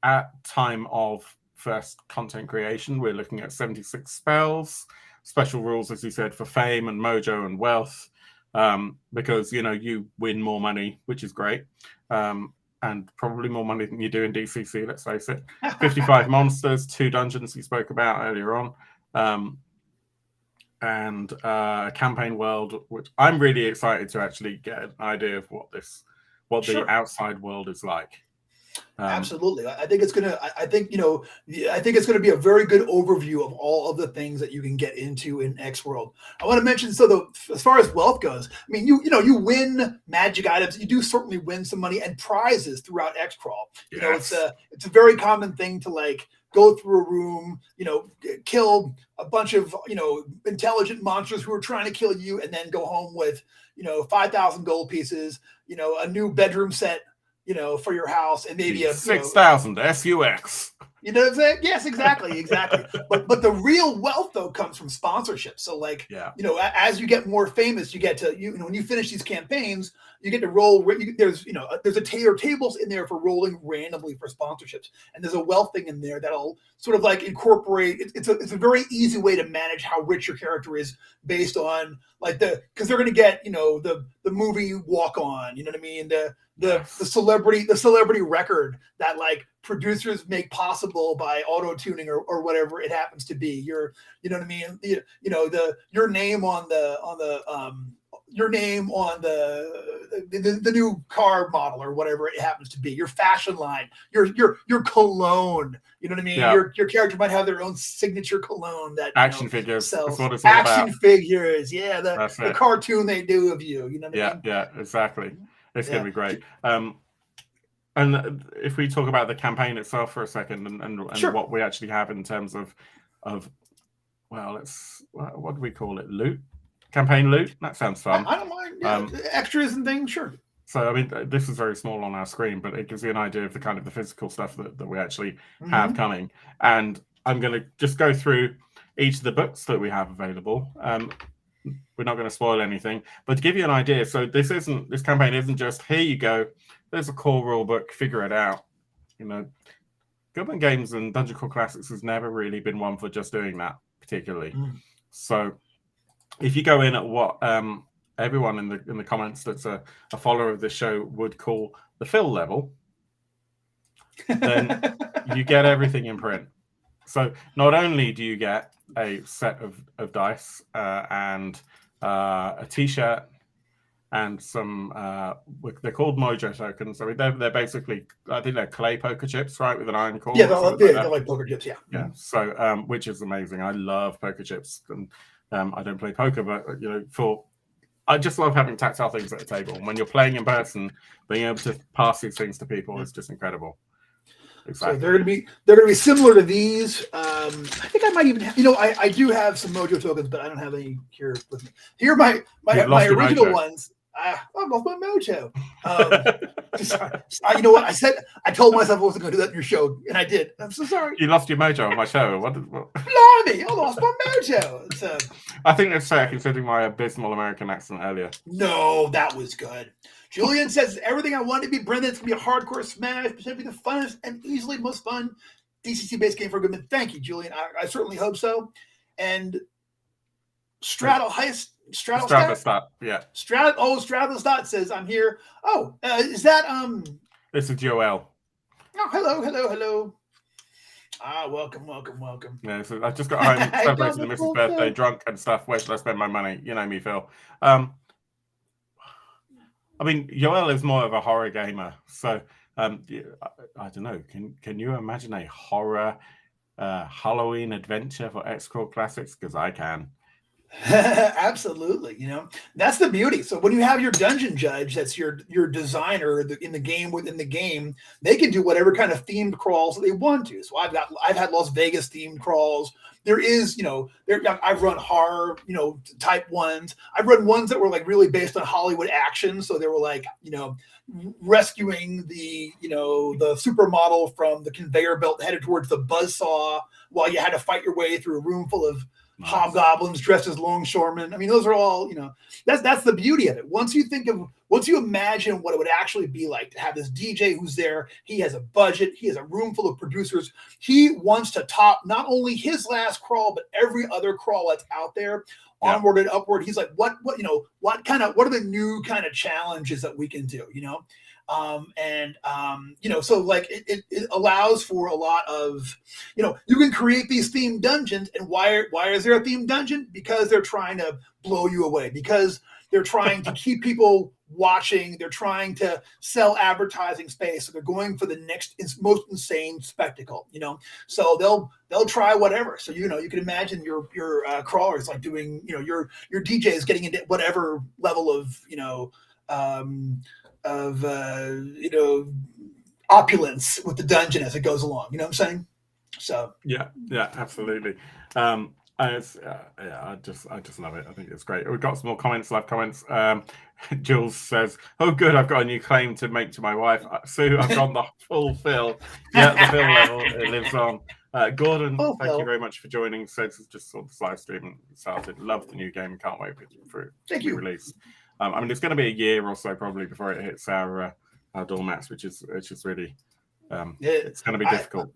At time of first content creation, we're looking at 76 spells, special rules, as you said, for fame and mojo and wealth, because you win more money, which is great, and probably more money than you do in DCC. Let's face it. 55 monsters, 2 dungeons you spoke about earlier on. And a campaign world, which I'm really excited to actually get an idea of what the outside world is like. Absolutely. I think it's gonna. I think I think it's gonna be a very good overview of all of the things that you can get into in Xworld. I want to mention as far as wealth goes. I mean, you win magic items. You do certainly win some money and prizes throughout Xcrawl. Yes. It's a very common thing to like go through a room, kill a bunch of intelligent monsters who are trying to kill you, and then go home with 5,000 gold pieces, a new bedroom set, for your house, and maybe a 6,000 SUX. You know what I'm saying? Yes, exactly. But the real wealth though comes from sponsorship. So like, as you get more famous, you get to when you finish these campaigns, you get to roll. There's tables in there for rolling randomly for sponsorships, and there's a wealth thing in there that'll sort of like incorporate. It's a very easy way to manage how rich your character is based on like because they're going to get the movie walk on. You know what I mean? The celebrity record that like producers make possible by auto tuning or whatever it happens to be. You know what I mean? Your name on the new car model or whatever it happens to be. Your fashion line, your cologne. You know what I mean? Yeah. Your character might have their own signature cologne that action figures. sells. That's what it's all Action about. figures. Yeah, the cartoon they do of you. You know what I mean? Yeah, exactly. It's going to be great. And if we talk about the campaign itself for a second and Sure. what we actually have in terms of what do we call it? Loot? Campaign loot? That sounds fun. I don't mind. Yeah, extras and things, sure. So, I mean, this is very small on our screen, but it gives you an idea of the kind of the physical stuff that we actually have coming. And I'm going to just go through each of the books that we have available. We're not going to spoil anything, but to give you an idea, so this campaign isn't just here you go, there's a core rule book, figure it out. Goodman Games and Dungeon Crawl Classics has never really been one for just doing that particularly. So if you go in at what everyone in the comments that's a follower of this show would call the fill level, then you get everything in print. So not only do you get a set of dice and a t-shirt and some they're called mojo tokens. I mean they're basically, I think they're clay poker chips, right, with an iron core. Yeah, they're like poker chips. Yeah. So which is amazing. I love poker chips, and I don't play poker, but I just love having tactile things at the table. And when you're playing in person, being able to pass these things to people is just incredible. Exactly. So they're gonna be similar to these. I think I might even have, I do have some mojo tokens, but I don't have any here with me. Here are my original ones. I lost my mojo. You know what? I told myself I wasn't going to do that in your show, and I did. I'm so sorry. You lost your mojo on my show. What? Blimey, I lost my mojo. So, I think that's fair considering my abysmal American accent earlier. No, that was good. Julian says everything I want to be Brendan. It's going to be a hardcore smash. It's going to be the funnest and easily most fun DCC-based game for Goodman. Thank you, Julian. I certainly hope so. And Straddlestot, yeah. Straddlestot says I'm here. Oh, is that This is Joel. Oh, hello. Welcome. Yeah, so I just got home celebrating the missus' birthday, drunk and stuff. Where should I spend my money? You know me, Phil. I mean, Joel is more of a horror gamer, so I don't know. Can you imagine a horror Halloween adventure for Xcrawl Classics? Because I can. Absolutely. That's the beauty. So when you have your dungeon judge, that's your designer in the game, within the game, they can do whatever kind of themed crawls they want to. So I've had Las Vegas themed crawls. There is, I've run horror, type ones. I've run ones that were like really based on Hollywood action. So they were like, rescuing the supermodel from the conveyor belt headed towards the buzzsaw while you had to fight your way through a room full of hobgoblins dressed as longshoremen. I mean, those are all, that's the beauty of it. Once you imagine what it would actually be like to have this DJ who's there, he has a budget, he has a room full of producers. He wants to top not only his last crawl, but every other crawl that's out there, onward and upward. He's like, what are the new kind of challenges that we can do, so like it allows for a lot of, you can create these themed dungeons. And why is there a themed dungeon? Because they're trying to blow you away, because they're trying to keep people watching. They're trying to sell advertising space. So they're going for the next most insane spectacle, so they'll try whatever. So, you can imagine your crawlers like doing, your DJ is getting into whatever level of, opulence with the dungeon as it goes along. You know what I'm saying? So yeah, absolutely. It's, I just love it. I think it's great. We've got some more comments, live comments. Jules says, "Oh, good, I've got a new claim to make to my wife, Sue. I've gone the full fill. Yeah, the fill level, it lives on." Gordon, thank you very much for joining. Says just saw this live stream and started. Love the new game and can't wait for it to be released. I mean, it's going to be a year or so probably before it hits our doormats, which is really it's going to be difficult.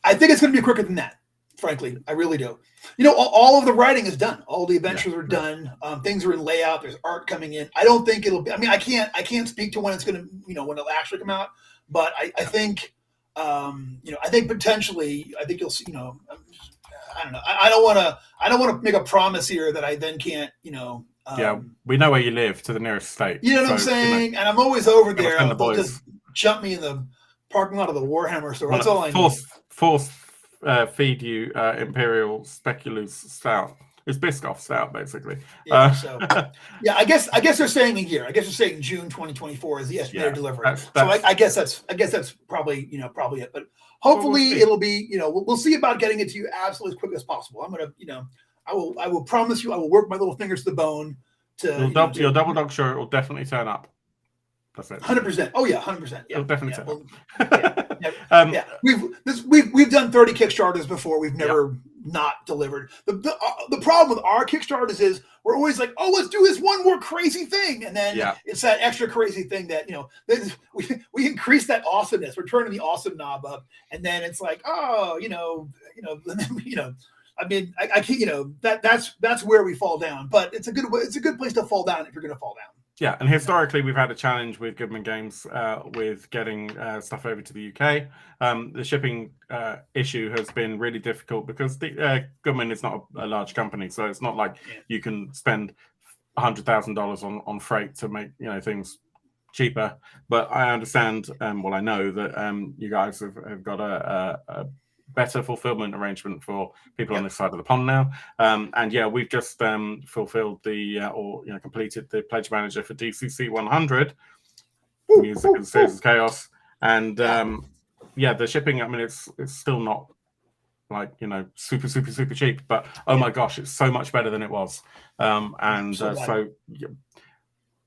I think it's going to be quicker than that. Frankly, I really do. All of the writing is done. All the adventures are done. Things are in layout. There's art coming in. I don't think it'll be. I mean, I can't speak to when it's going to, when it'll actually come out. But I think, I think potentially, I think you'll see. I don't know. I don't want to make a promise here that I then can't. Yeah, we know where you live to the nearest state. You know what I'm saying? And I'm always over there. They'll just jump me in the parking lot of the Warhammer store. That's all I need. Force feed you Imperial Speculoos Stout. It's Biscoff Stout, basically. Yeah, I guess they're saying a year. I guess they're saying June 2024 is the estimated delivery. So I guess that's probably it. But hopefully it'll be, we'll see about getting it to you absolutely as quick as possible. I'm gonna, I will promise you I will work my little fingers to the bone to your double dog shirt. It will definitely turn up. That's it. 100%. Oh yeah, 100%. Yeah, it'll definitely turn up. We've done 30 Kickstarters before. We've never not delivered. The problem with our Kickstarters is we're always like, oh, let's do this one more crazy thing, and then it's that extra crazy thing that we increase that awesomeness. We're turning the awesome knob up, and then it's like, oh, I mean, I can't, that's where we fall down. But it's a good place to fall down if you're going to fall down. Yeah, and historically we've had a challenge with Goodman Games with getting stuff over to the UK. The shipping issue has been really difficult because Goodman is not a large company, so it's not like you can spend $100,000 on freight to make things cheaper. But I understand, I know that you guys have got a better fulfillment arrangement for people on this side of the pond now. And we've just fulfilled completed the pledge manager for DCC 100. Music and Series of Chaos. And the shipping, I mean, it's still not like, super, super, super cheap, but oh my gosh, it's so much better than it was.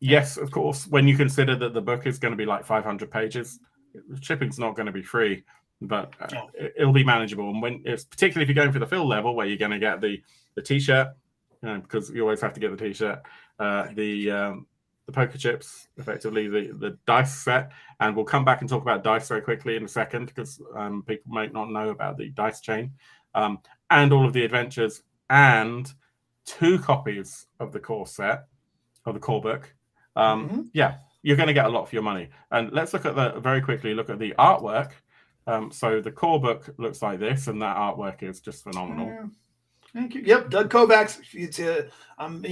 Yes, of course, when you consider that the book is going to be like 500 pages, shipping's not going to be free. But it'll be manageable, and particularly if you're going for the fill level, where you're going to get the T-shirt, because you always have to get the T-shirt, the poker chips, effectively the dice set, and we'll come back and talk about dice very quickly in a second because people might not know about the dice chain, and all of the adventures, and 2 copies of the core set of the core book. You're going to get a lot for your money. And let's look at very quickly look at the artwork. So the core book looks like this, and that artwork is just phenomenal. Thank you. Yep, Doug Kovacs. I'm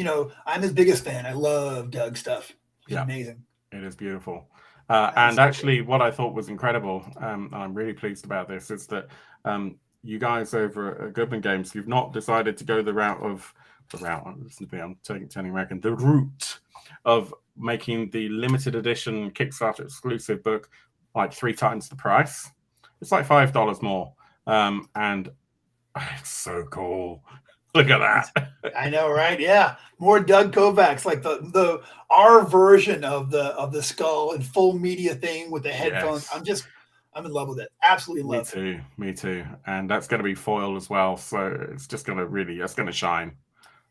his biggest fan. I love Doug's stuff. It's amazing. It is beautiful. And actually, what I thought was incredible, and I'm really pleased about this, is that you guys over at Goodman Games, you've not decided to go the route of making the limited edition Kickstarter exclusive book like 3 times the price. It's like $5 more, and it's so cool. Look at that! I know, right? Yeah, more Doug Kovacs, like our version of the skull and full media thing with the headphones. Yes. I'm in love with it. Absolutely in love. Me too. And that's going to be foil as well, so it's just going to shine.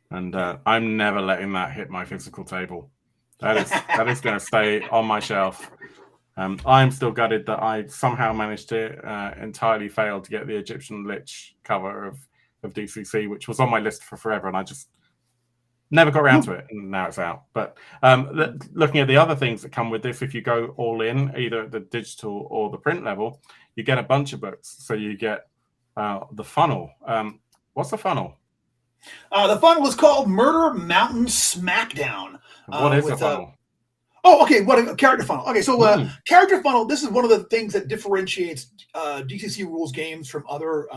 And I'm never letting that hit my physical table. That is going to stay on my shelf. I'm still gutted that I somehow managed to entirely fail to get the Egyptian Lich cover of DCC, which was on my list for forever, and I just never got around to it, and now it's out. But looking at the other things that come with this, if you go all in, either at the digital or the print level, you get a bunch of books. So you get the funnel. What's the funnel? The funnel is called Murder Mountain Smackdown. What is a funnel? Oh, okay. What a character funnel. Okay, so character funnel. This is one of the things that differentiates DCC rules games from other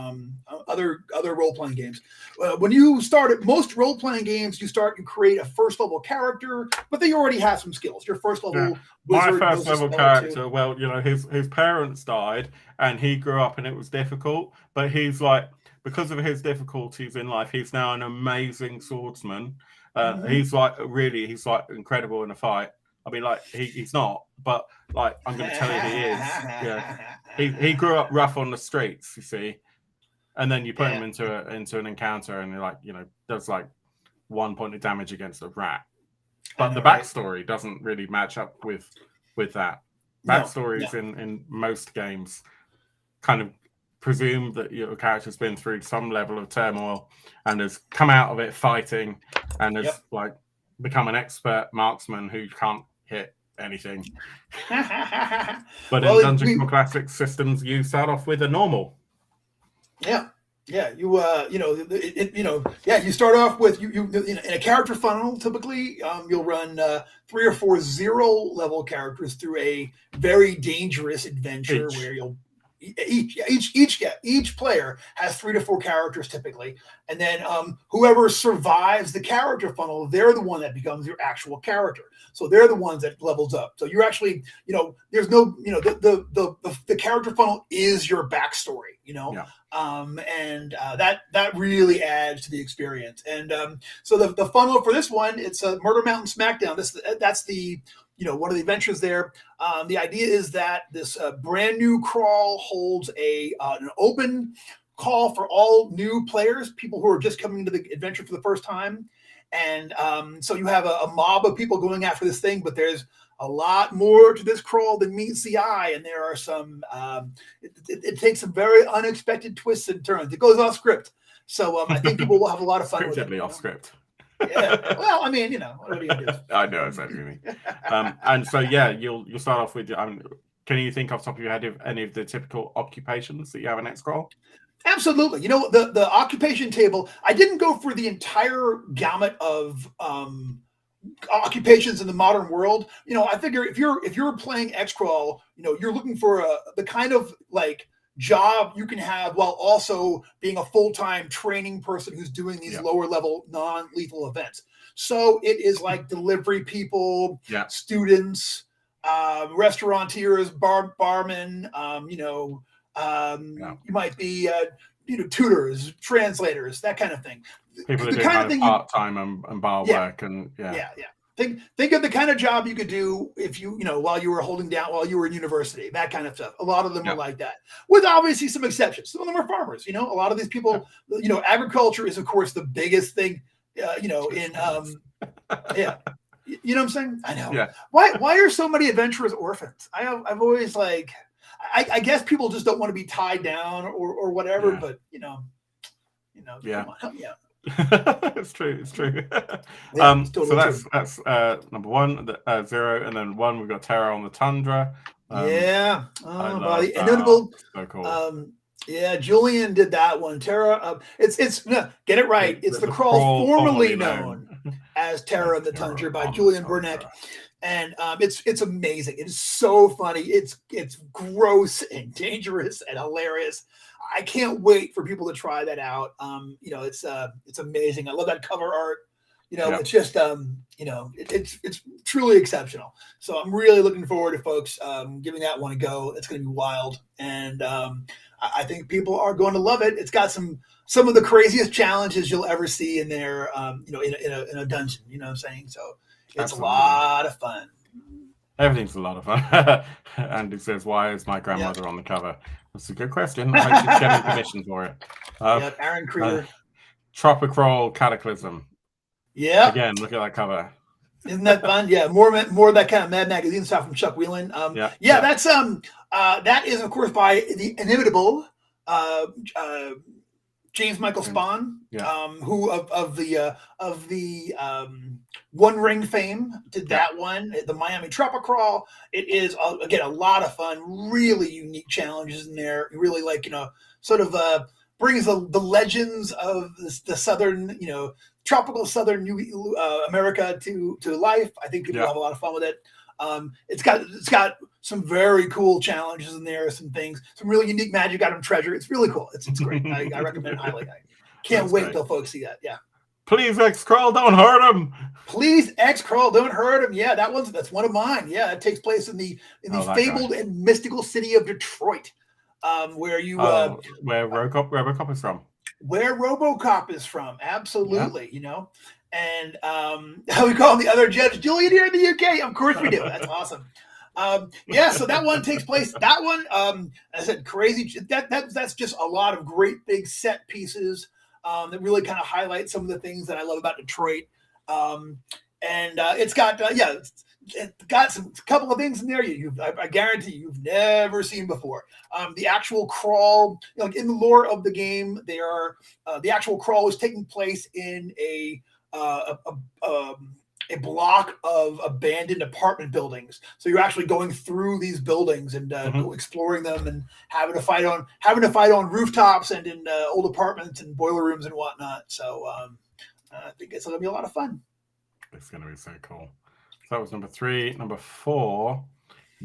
role playing games. When you start at most role playing games, you create a first level character, but they already have some skills. Your first level. My first level character. Well, his parents died, and he grew up, and it was difficult. But he's like, because of his difficulties in life, he's now an amazing swordsman. He's like incredible in a fight. I mean, like he's not, but like I'm going to tell you he is. Yeah, he grew up rough on the streets, you see, and then you put him into an encounter, and he does like 1 point of damage against a rat. But the backstory doesn't really match up with that. Backstories in most games kind of presume that your character's been through some level of turmoil and has come out of it fighting and has like become an expert marksman who can't hit anything. But in Dungeon Classics systems, you start off with a normal. You start off with you in a character funnel. Typically, you'll run 3 or 4 0-level characters through a very dangerous adventure where you'll each player has 3 to 4 characters typically, and then whoever survives the character funnel, they're the one that becomes your actual character. So they're the ones that levels up. So you're actually, there's no, the character funnel is your backstory, and that really adds to the experience. And so the funnel for this one, it's a Murder Mountain Smackdown. That's the one of the adventures there. The idea is that this brand new crawl holds an open call for all new players, people who are just coming into the adventure for the first time. And so you have a mob of people going after this thing, but there's a lot more to this crawl than meets the eye. And there are some, it takes some very unexpected twists and turns. It goes off script. So I think people will have a lot of fun with it. Off script. Yeah. Well, I mean, what do you do? I know exactly what you mean. And so, you'll start off with, can you think off the top of your head of any of the typical occupations that you have in Xcrawl? Absolutely. The occupation table, I didn't go for the entire gamut of occupations in the modern world. I figure if you're playing Xcrawl, you're looking for the kind of like job you can have while also being a full-time training person who's doing these lower level non-lethal events. So it is like delivery people, students, restaurateurs, barmen, you might be tutors, translators, that kind of thing. People that do kind of part-time and bar work and Think of the kind of job you could do if while you were in university, that kind of stuff. A lot of them are like that, with obviously some exceptions. Some of them are farmers. A lot of these people, agriculture is of course the biggest thing. You know what I'm saying? I know. Yeah. Why are so many adventurers orphans? I've always like, I guess people just don't want to be tied down or whatever. But come on, yeah. It's true. Totally that's number 1, 0, and then 1 we've got Terror on the Tundra. The inevitable. So cool. Julian did that one. Terror. It's get it right. It's the crawl formerly known as Terror on the Tundra by Julian Burnett. And it's amazing. It is so funny. It's gross and dangerous and hilarious. I can't wait for people to try that out. It's amazing. I love that cover art. It's just it's truly exceptional. So I'm really looking forward to folks giving that one a go. It's going to be wild, and I think people are going to love it. It's got some of the craziest challenges you'll ever see in there. In a dungeon. You know what I'm saying? So it's Absolutely. A lot of fun. Everything's a lot of fun. Andy says, "Why is my grandmother on the cover?" That's a good question. I hope she's getting permission for it. Aaron Krieger. Tropical Cataclysm. Yeah. Again, look at that cover. Isn't that fun? Yeah. More of that kind of Mad Magazine stuff from Chuck Whelan. That's that is of course by the inimitable James Michael Spahn, who of the One Ring fame did that one, the Miami Tropic Crawl. It is again a lot of fun, really unique challenges in there. Really sort of brings the legends of the southern, tropical southern America to life. I think people have a lot of fun with it. It's got some very cool challenges in there, some things, some really unique magic item treasure. It's really cool. It's great. I recommend it highly. I can't That's wait great. till folks see that. Yeah. Please, Xcrawl, don't hurt him. Please, Xcrawl, don't hurt him. Yeah, that's one of mine. Yeah, it takes place in the fabled and mystical city of Detroit, where you where RoboCop is from. Where RoboCop is from, absolutely. Yeah. And we call him the other Judge Julian here in the UK. Of course we do. That's awesome. So that one takes place. That one, I said, crazy. That's just a lot of great big set pieces that really kind of highlight some of the things that I love about Detroit. It's got it's got a couple of things in there I guarantee you've never seen before. The actual crawl, in the lore of the game, the actual crawl is taking place in a block of abandoned apartment buildings. So you're actually going through these buildings and exploring them and having to fight on rooftops and in old apartments and boiler rooms and whatnot. So I think it's going to be a lot of fun. It's going to be so cool. So that was number 3. Number 4,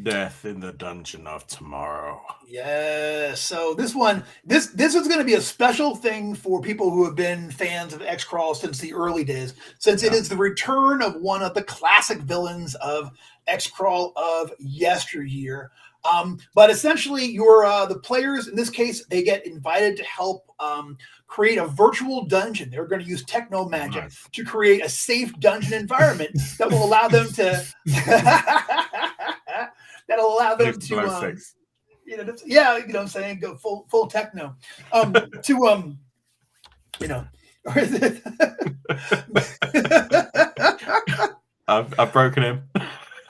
Death in the Dungeon of Tomorrow. Yeah. So this is going to be a special thing for people who have been fans of Xcrawl since the early days, since it is the return of one of the classic villains of Xcrawl of yesteryear. But essentially, the players in this case, they get invited to help create a virtual dungeon. They're going to use techno magic to create a safe dungeon environment that will allow them to what I'm saying, go full techno I've broken him.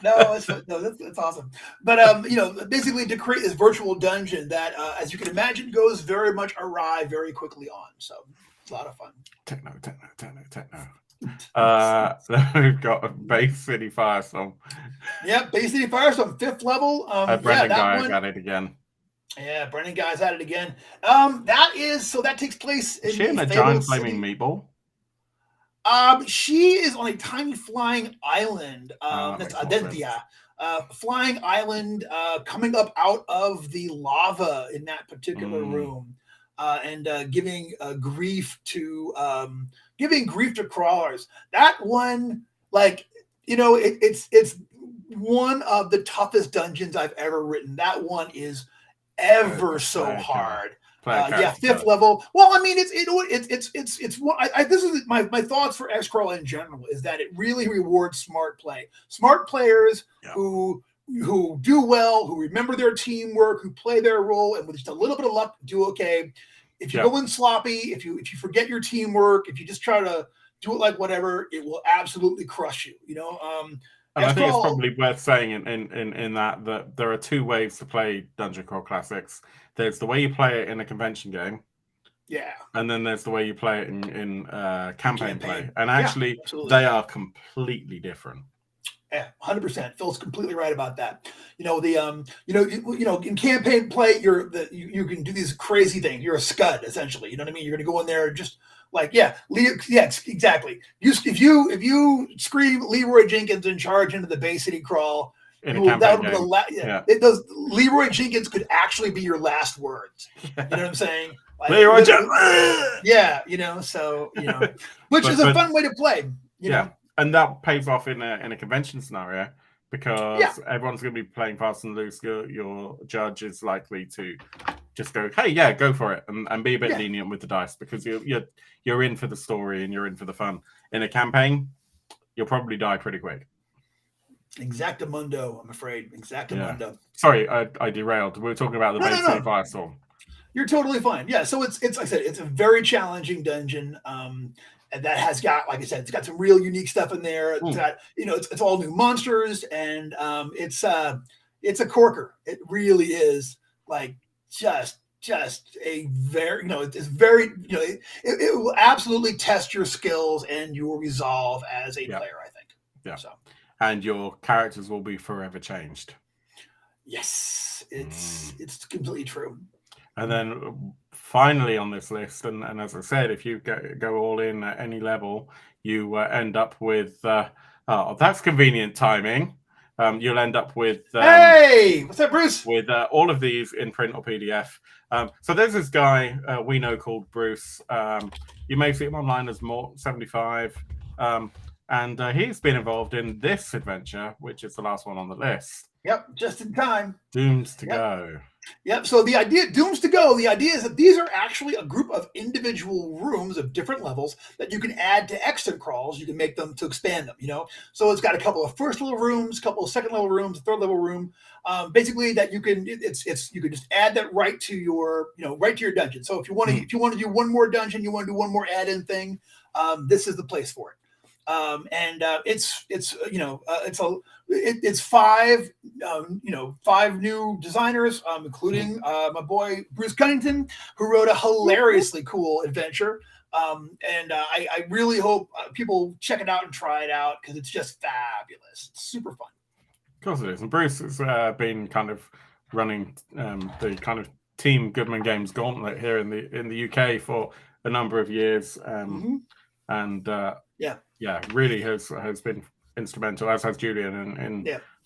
That's awesome. But basically to create this virtual dungeon that, as you can imagine, goes very much awry very quickly on. So it's a lot of fun. Techno. We've got a Bay City Firestorm. Yeah, Bay City Firestorm, 5th level. Brendan Guy's at it again. Yeah, Brendan Guy's at it again. That takes place in she in a giant flaming meatball. She is on a tiny flying island. That's Adentia. Flying island coming up out of the lava in that particular room, and giving grief to crawlers. That one, it's one of the toughest dungeons I've ever written. That one is ever so hard. 5th level. Well, I mean, it's this is my thoughts for Xcrawl in general is that it really rewards smart play. Smart players who do well, who remember their teamwork, who play their role, and with just a little bit of luck, do okay. If you go in sloppy, if you forget your teamwork, if you just try to do it like whatever, it will absolutely crush you. And I think it's probably worth saying in that there are 2 ways to play Dungeon Crawl Classics. There's the way you play it in a convention game. Yeah. And then there's the way you play it in campaign play. And actually, they are completely different. Yeah, 100%. Phil's completely right about that. In campaign play, you can do these crazy things. You're a scud, essentially. You know what I mean? You're going to go in there and just exactly. If you scream Leroy Jenkins and charge into the Bay City Crawl, those Leroy Jenkins could actually be your last words. You know what I'm saying? Leroy Jenkins. Yeah, which is a fun way to play. You know? And that pays off in a convention scenario because everyone's going to be playing fast and loose. Your judge is likely to just go, hey, go for it, and be a bit lenient with the dice because you're in for the story and you're in for the fun. In a campaign, you'll probably die pretty quick. Exactamundo, I'm afraid. Exactamundo. Yeah. Sorry, I derailed. We were talking about the Bay City Firestorm. You're totally fine. Yeah, so it's like I said, it's a very challenging dungeon. And that has got, like I said, it's got some real unique stuff in there. It's got, it's all new monsters, and it's a corker. It really is just a very, it's very, it will absolutely test your skills and your resolve as a player, I think. Yeah. So, and your characters will be forever changed. Yes, it's completely true. And then finally on this list, and as I said, if you go all in at any level, you end up with, that's convenient timing, you'll end up with hey, what's up, Bruce? With all of these in print or PDF. So there's this guy we know called Bruce. You may see him online as Mort75. And he's been involved in this adventure, which is the last one on the list. Yep, just in time. Doomed to Go. Yep. So the idea, Dooms to Go, the idea is that these are actually a group of individual rooms of different levels that you can add to Xcrawls. You can make them to expand them, So it's got a couple of first level rooms, a couple of second level rooms, a third level room. Basically that you can, you can just add that right to your, right to your dungeon. So if you want to do one more dungeon, you want to do one more add-in thing, this is the place for it. It's five new designers, including my boy Bruce Cunnington, who wrote a hilariously cool adventure. I really hope people check it out and try it out because it's just fabulous. It's super fun. Of course it is. And Bruce has been kind of running the kind of Team Goodman Games gauntlet here in the UK for a number of years. And really has been instrumental, as has Julian, in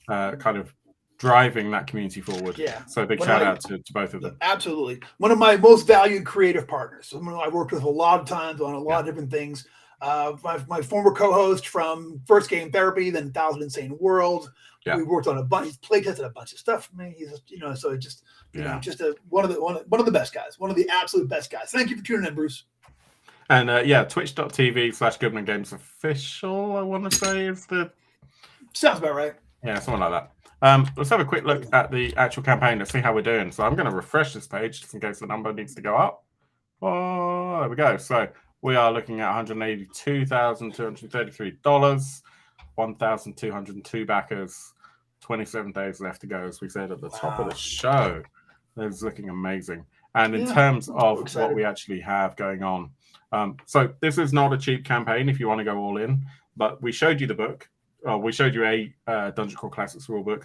kind of driving that community forward. Yeah. So big shout out to both of them. Absolutely. One of my most valued creative partners. Someone I've worked with a lot of times on a lot of different things. My former co-host from First Game Therapy, then 1000 Insane World. Yeah. We worked on he's play tested a bunch of stuff for me. He's so just one of the best guys, one of the absolute best guys. Thank you for tuning in, Bruce. And twitch.tv/Goodman Games Official, I want to say is the... Sounds about right. Yeah, something like that. Let's have a quick look at the actual campaign. Let's see how we're doing. So I'm going to refresh this page just in case the number needs to go up. Oh, there we go. So we are looking at $182,233, 1,202 backers, 27 days left to go, as we said at the top of the show. It's looking amazing. And in terms of what we actually have going on, so this is not a cheap campaign if you want to go all in, but we showed you the book. We showed you a Dungeon Crawl Classics rulebook.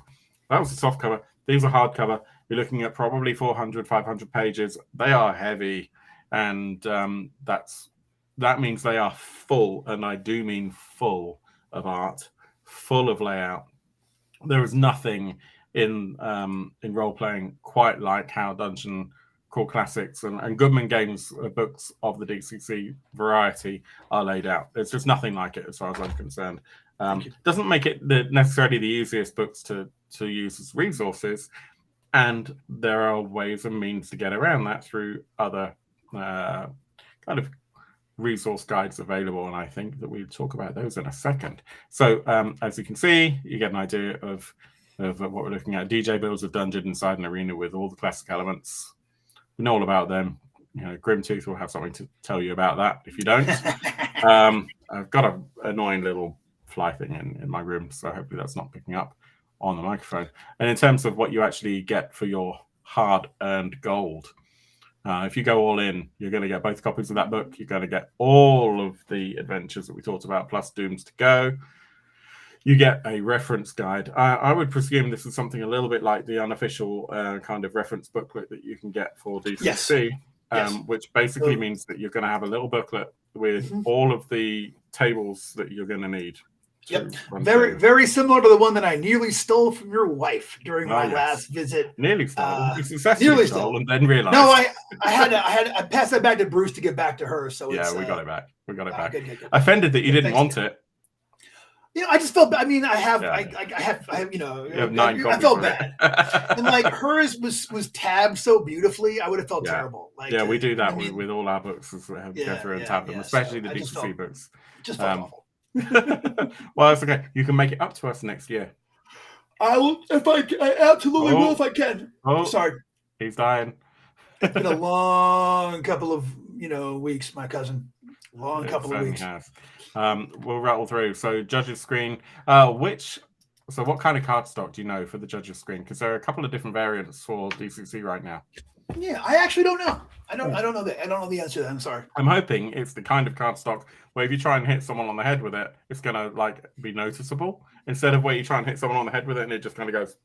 That was the soft cover. These are hardcover. You're looking at probably 400, 500 pages. They are heavy, and that means they are full, and I do mean full of art, full of layout. There is nothing in role-playing quite like how Dungeon Crawl Classics and Goodman Games books of the DCC variety are laid out. There's just nothing like it as far as I'm concerned. Doesn't make it necessarily the easiest books to use as resources, and there are ways and means to get around that through other kind of resource guides available, and I think that we'll talk about those in a second. So as you can see, you get an idea of what we're looking at. DJ builds a dungeon inside an arena with all the classic elements. We know all about them. Grimtooth will have something to tell you about that if you don't. I've got an annoying little fly thing in my room, so hopefully that's not picking up on the microphone. And in terms of what you actually get for your hard-earned gold, if you go all in, you're going to get both copies of that book. You're going to get all of the adventures that we talked about, plus Dooms to Go. You get a reference guide. I would presume this is something a little bit like the unofficial kind of reference booklet that you can get for DCC, which basically means that you're going to have a little booklet with all of the tables that you're going to need. Yep. Very similar to the one that I nearly stole from your wife during my last visit. Nearly stole. Nearly stole and then realized. No, I passed that back to Bruce to get back to her. So we got it back. Good. Offended that you didn't want it. I just felt bad. I mean, I have, I felt bad. And like hers was tabbed so beautifully, I would have felt terrible. Like, we do that with all our books as we go through and tab them, especially the DCC books. Just felt awful. Well, that's okay. You can make it up to us next year. I will, I absolutely will if I can. Oh, sorry. He's dying. It's been a long couple of weeks, my cousin. Long couple of weeks. Has. We'll rattle through. So judges screen. What kind of cardstock do you know for the judges screen? Because there are a couple of different variants for DCC right now. Yeah, I actually don't know. I don't know that. I don't know the answer to that. I'm sorry. I'm hoping it's the kind of cardstock where if you try and hit someone on the head with it, it's gonna be noticeable. Instead of where you try and hit someone on the head with it and it just kind of goes.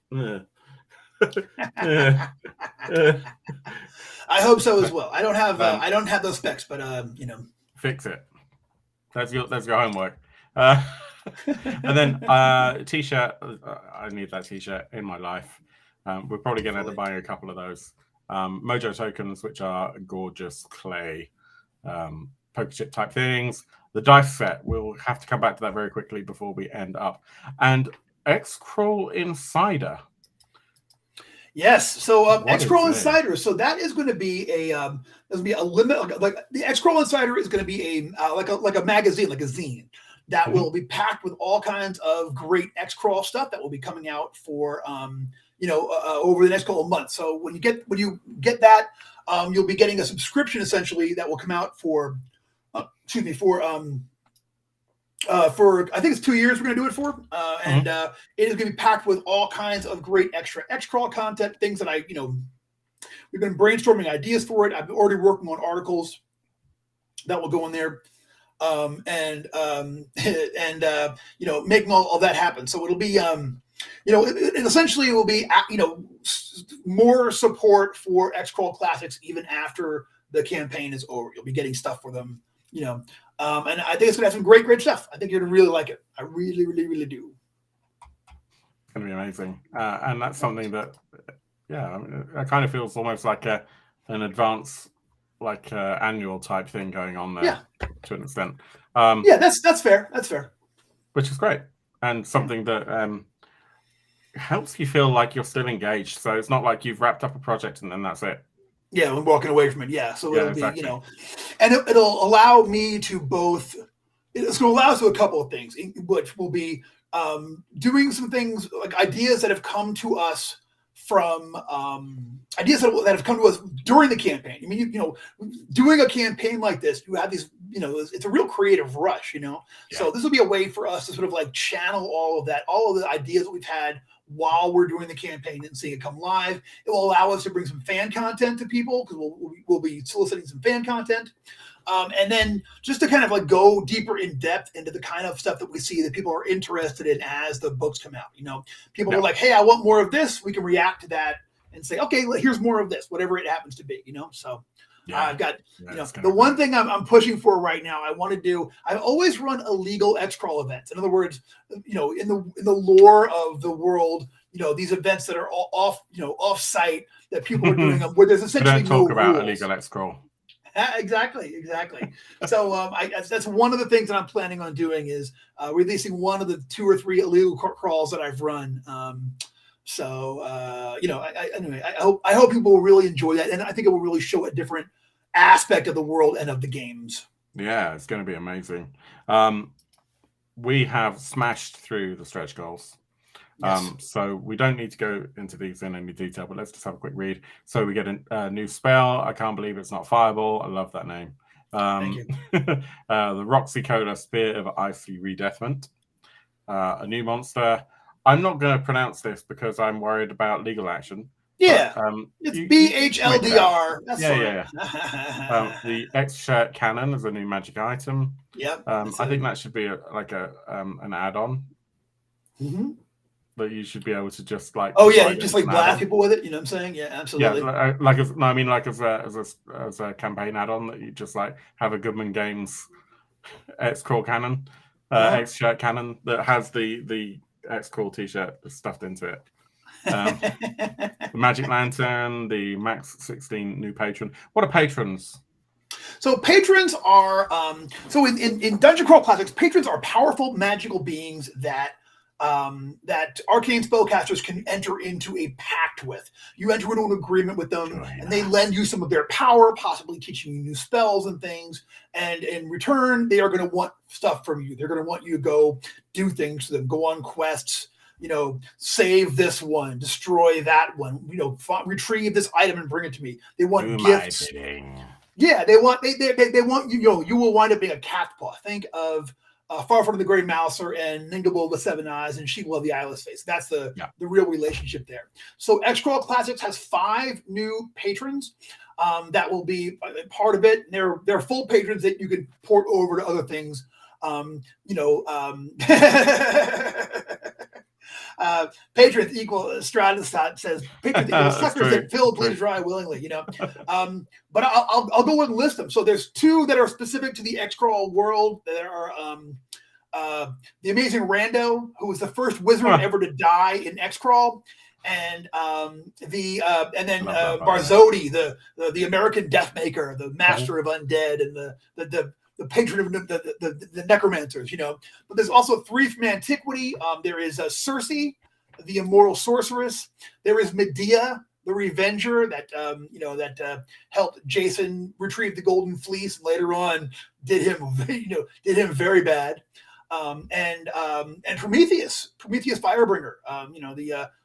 I hope so as well. I don't have those specs, but fix it. That's your homework. And then t-shirt. I need that t-shirt in my life. We're probably going to end up buying a couple of those. Mojo tokens, which are gorgeous clay poker chip type things. The dice set, we'll have to come back to that very quickly before we end up. And Xcrawl Insider. Yes, so What Xcrawl is it? Insider. So that is going to be a limit. Like the Xcrawl Insider is going to be a like a magazine, like a zine that will be packed with all kinds of great Xcrawl stuff that will be coming out for over the next couple of months. So when you get that, you'll be getting a subscription essentially that will come out for I think it's 2 years we're going to do it for, and it is going to be packed with all kinds of great extra Xcrawl content, things that we've been brainstorming ideas for it. I've been already working on articles that will go in there, and making all that happen. So it'll be, it essentially will be, more support for Xcrawl Classics even after the campaign is over. You'll be getting stuff for them, and I think it's going to have some great stuff. I think you're going to really like it. I really, really, really do. It's going to be amazing. And that's something that, it kind of feels almost like an advance, annual type thing going on there to an extent. That's fair. That's fair. Which is great. And something that helps you feel like you're still engaged. So it's not like you've wrapped up a project and then that's it. Yeah, I'm walking away from it. Yeah, so it'll exactly. be, and it'll allow me to both. It's going to allow us to do a couple of things, which will be doing some things like ideas that have come to us from ideas that have come to us during the campaign. I mean, doing a campaign like this, you have these, it's a real creative rush, So this will be a way for us to sort of channel all of that, all of the ideas that we've had while we're doing the campaign and seeing it come live. It will allow us to bring some fan content to people because we'll be soliciting some fan content. And then just to kind of go deeper in depth into the kind of stuff that we see that people are interested in as the books come out. People are like, hey, I want more of this. We can react to that and say, okay, here's more of this, whatever it happens to be, So I've got, the one thing I'm pushing for right now, I've always run illegal Xcrawl events. In other words, in the lore of the world, these events that are all off site that people are doing where there's essentially don't talk about rules. illegal Xcrawl. Exactly. So that's one of the things that I'm planning on doing is releasing one of the 2 or 3 illegal crawls that I've run. Anyway, I hope people will really enjoy that, and I think it will really show a different aspect of the world and of the games. Yeah, it's going to be amazing. We have smashed through the stretch goals. Yes. So we don't need to go into these in any detail, but let's just have a quick read. So we get a new spell. I can't believe it's not Fireball. I love that name. Thank you. The Roxy Cola Spear of Icy Redeathment. A new monster. I'm not going to pronounce this because I'm worried about legal action. Yeah, but, it's BHLDR. That's the X-Shirt Cannon is a new magic item. Yep. I think that should be an add-on. Mm-hmm. That you should be able to just just blast people with it. You know what I'm saying? Yeah, absolutely. Yeah, as a campaign add-on that you just have a Goodman Games Xcrawl cannon, X-Shirt cannon that has the Xcrawl t-shirt stuffed into it. The Magic Lantern, the Max 16 new patron. What are patrons? So patrons are in Dungeon Crawl Classics, patrons are powerful magical beings that arcane spellcasters can enter into a pact with. You enter into an agreement with them, and they lend you some of their power, possibly teaching you new spells and things. And in return, they are going to want stuff from you. They're going to want you to go do things to them, go on quests, save this one, destroy that one, retrieve this item and bring it to me. They want gifts. Yeah, they want you. You will wind up being a cat's paw. Think of Far from the Grey Mouser and Ningable of the Seven Eyes and Sheeple of the Eyeless Face. That's the real relationship there. So Xcrawl Classics has 5 new patrons that will be part of it. They're full patrons that you can port over to other things. Patrons equal Stratusat says patrons equal suckers that fill please dry willingly, but I'll go and list them. So there's 2 that are specific to the Xcrawl world. There are the amazing Rando, who was the first wizard ever to die in Xcrawl, and then Barzodi, the American Deathmaker, the master of undead, and the patron of the necromancers. But there's also 3 from antiquity. There is Circe, the immortal sorceress. There is Medea, the Revenger, that helped Jason retrieve the Golden Fleece. Later on, did him very bad. And Prometheus Firebringer.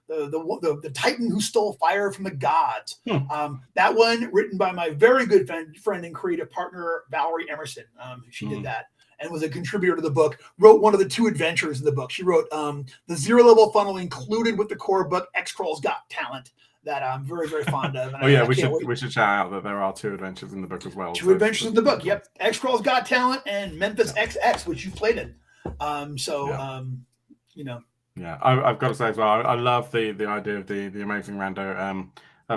The Titan who stole fire from the gods. That one written by my very good friend and creative partner Valerie Emerson. She did that and was a contributor to the book. Wrote one of the 2 adventures in the book. She wrote the 0 level funnel included with the core book, Xcrawl's Got Talent, that I'm very, very fond of. And we should shout out that there are 2 adventures in the book as well. 2 adventures in the book. Yep, Xcrawl's Got Talent and Memphis XX, which you played in. Yeah, I've got to say as well, I love the idea of the amazing Rando.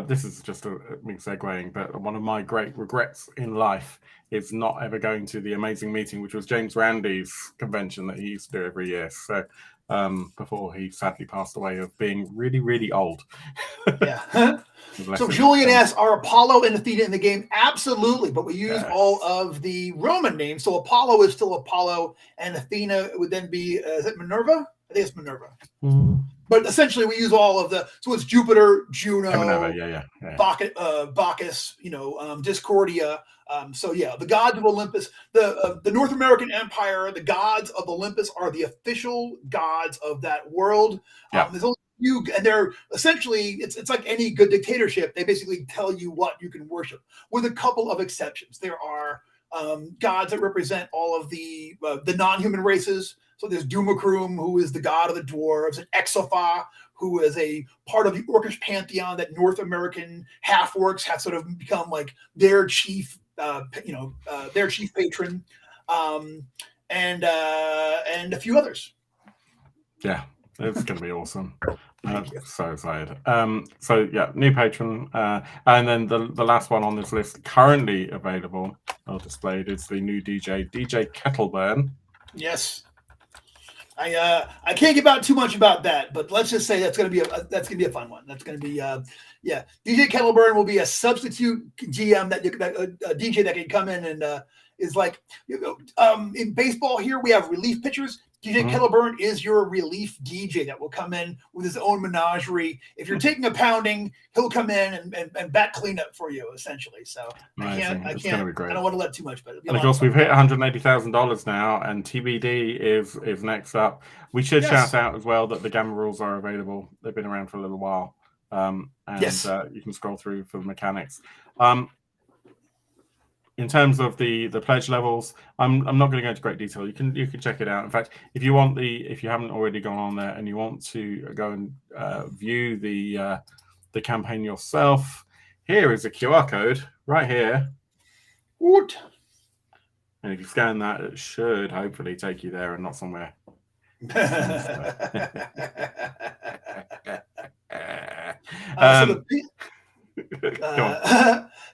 This is just me segueing, but one of my great regrets in life is not ever going to the amazing meeting, which was James Randi's convention that he used to do every year. So before he sadly passed away of being really, really old. Yeah. So Julian asks, are Apollo and Athena in the game? Absolutely, but we use all of the Roman names. So Apollo is still Apollo, and Athena would then be, is it Minerva? I think it's Minerva. But essentially, we use all of so it's Jupiter, Juno, Bacchus, Discordia. The gods of Olympus, the North American Empire, the gods of Olympus are the official gods of that world. There's only few, and they're essentially, it's like any good dictatorship. They basically tell you what you can worship, with a couple of exceptions. There are gods that represent all of the non-human races. So there's Dumakrum, who is the god of the dwarves, and Exopha, who is a part of the Orcish pantheon that North American half-orcs have sort of become like their chief, their chief patron, and a few others. Yeah, it's going to be awesome. I'm so excited. New patron, and then the last one on this list currently available or displayed is the new DJ Kettleburn. Yes. I can't give out too much about that, but let's just say that's gonna be a fun one. That's gonna be DJ Kettleburn will be a substitute GM a DJ that can come in and is like in baseball here we have relief pitchers. DJ Kettleburn is your relief DJ that will come in with his own menagerie. If you're taking a pounding, he'll come in and bat cleanup for you, essentially. So I can't. Gonna be great. I don't want to let too much, but and of course we've hit $180,000 now, and TBD is next up. We should shout out as well that the Gamma rules are available. They've been around for a little while, and you can scroll through for the mechanics. In terms of the pledge levels, I'm not going to go into great detail. You can check it out. In fact, if you haven't already gone on there and you want to go and view the campaign yourself, here is a QR code right here. What? And if you scan that, it should hopefully take you there and not somewhere.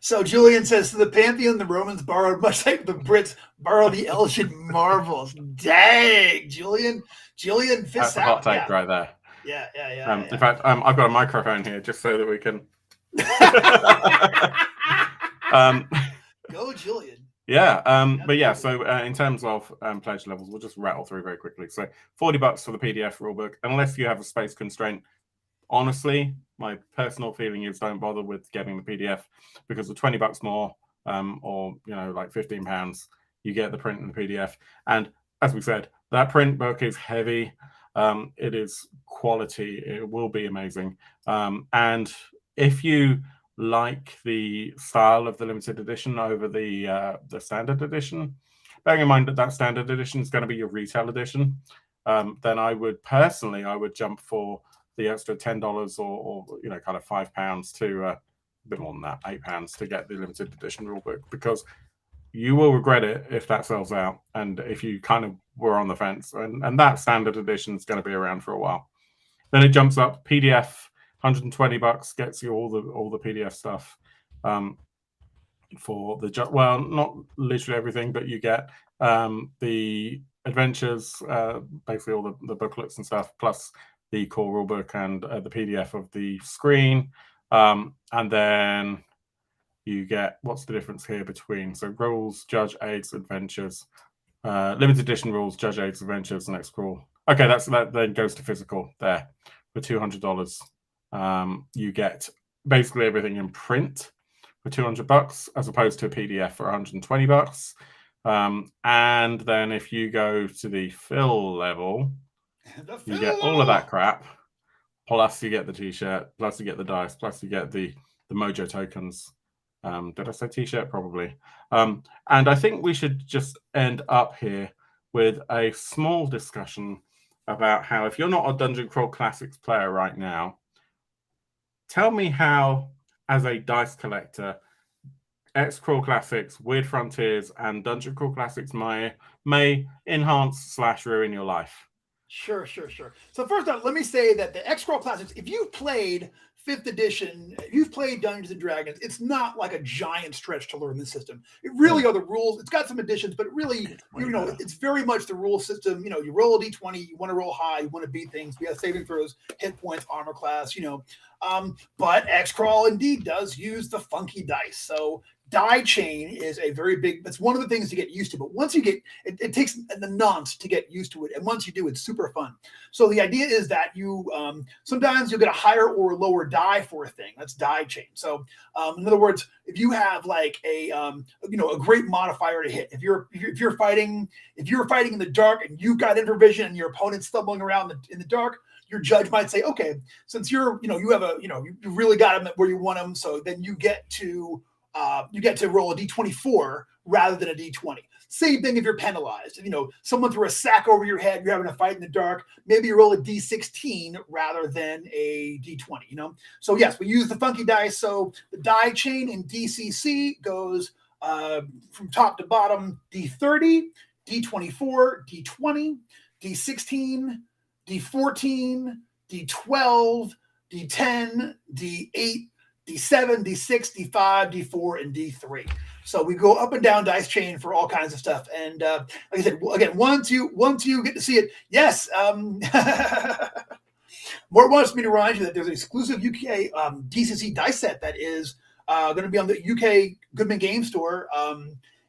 So Julian says, to the Pantheon, the Romans borrowed, much like the Brits borrowed the Elgin marvels. Dang, Julian fits That's a hot take right there. Yeah. In fact, I've got a microphone here just so that we can. Go, Julian. Yeah, so in terms of pledge levels, we'll just rattle through very quickly. So $40 for the PDF rulebook, unless you have a space constraint. Honestly, my personal feeling is don't bother with getting the PDF, because the $20 more, or like £15, you get the print and the PDF. And as we said, that print book is heavy. It is quality. It will be amazing. And if you like the style of the limited edition over the standard edition, bearing in mind that standard edition is going to be your retail edition, then I would jump for the extra $10 or kind of £5 to a bit more than that, £8 to get the limited edition rulebook, because you will regret it if that sells out, and if you kind of were on the fence, and that standard edition is going to be around for a while. Then it jumps up. PDF, $120 gets you all the PDF stuff for not literally everything, but you get the adventures, basically all the booklets and stuff, plus the core rulebook and the PDF of the screen. And then you get, what's the difference here between, so rules, judge aids, adventures, limited edition rules, judge aids, adventures, and Xcrawl. Okay, that then goes to physical there for $200. You get basically everything in print for $200 as opposed to a PDF for $120. And then if you go to the fill level, you get all of that crap. Plus you get the t-shirt, plus you get the dice, plus you get the Mojo tokens. Did I say t-shirt? Probably. And I think we should just end up here with a small discussion about how, if you're not a Dungeon Crawl Classics player right now, tell me how, as a dice collector, Xcrawl Classics, Weird Frontiers, and Dungeon Crawl Classics may enhance / ruin your life. Sure. So first off, let me say that the Xcrawl Classics, if you've played 5th edition, if you've played Dungeons and Dragons, it's not like a giant stretch to learn the system. It really are the rules. It's got some additions, but really, it's very much the rule system. You roll a d20, you want to roll high, you want to beat things. We have saving throws, hit points, armor class, But Xcrawl indeed does use the funky dice. So die chain is a very big, that's one of the things to get used to. But once you get, it takes the nonce to get used to it. And once you do, it's super fun. So the idea is that you, sometimes you'll get a higher or lower die for a thing. That's die chain. So in other words, if you have like a great modifier to hit, if you're fighting in the dark and you've got infravision and your opponent's stumbling around in the dark, your judge might say, okay, since you really got them where you want them. So then you get to roll a D24 rather than a D20. Same thing if you're penalized. Someone threw a sack over your head, you're having a fight in the dark, maybe you roll a D16 rather than a D20, So yes, we use the funky dice. So the die chain in DCC goes from top to bottom, D30, D24, D20, D16, D14, D12, D10, D8, D7, D6, D5, D4, and D3. So we go up and down dice chain for all kinds of stuff. And like I said, again, once you get to see it, yes. Mort wants me to remind you that there's an exclusive UK DCC dice set that is going to be on the UK Goodman Game Store.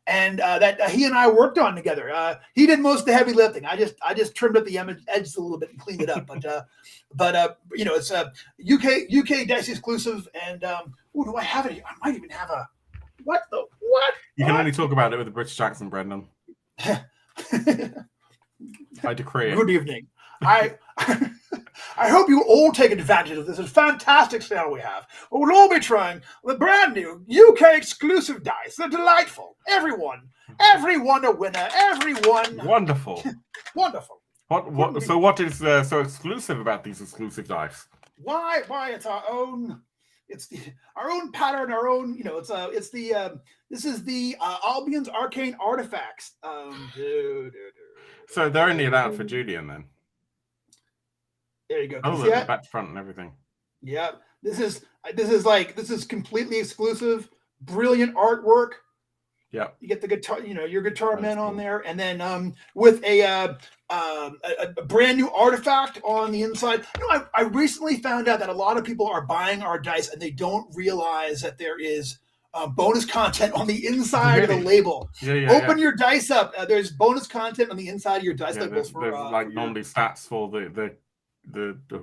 And that he and I worked on together. He did most of the heavy lifting. I just trimmed up the edges a little bit and cleaned it up. But it's a UK dice exclusive. And do I have it? I might even have a what? You can only talk about it with a British accent, Brendan. I decree it. Good evening. I hope you all take advantage of this fantastic sale we have. We'll all be trying the brand new UK exclusive dice. They're delightful. Everyone a winner. Everyone. Wonderful. Wonderful. What? So what is so exclusive about these exclusive dice? Why? It's our own. It's our own pattern. Our own. This is the Albion's Arcane Artifacts. So they're only allowed for Julian then. There you go. Oh, the back to front and everything. Yeah, this is completely exclusive. Brilliant artwork. Yeah, you get the guitar, your guitar men on there, and then with a brand new artifact on the inside. I recently found out that a lot of people are buying our dice and they don't realize that there is bonus content on the inside of the label. Open your dice up. There's bonus content on the inside of your dice labels. There's normally stats for the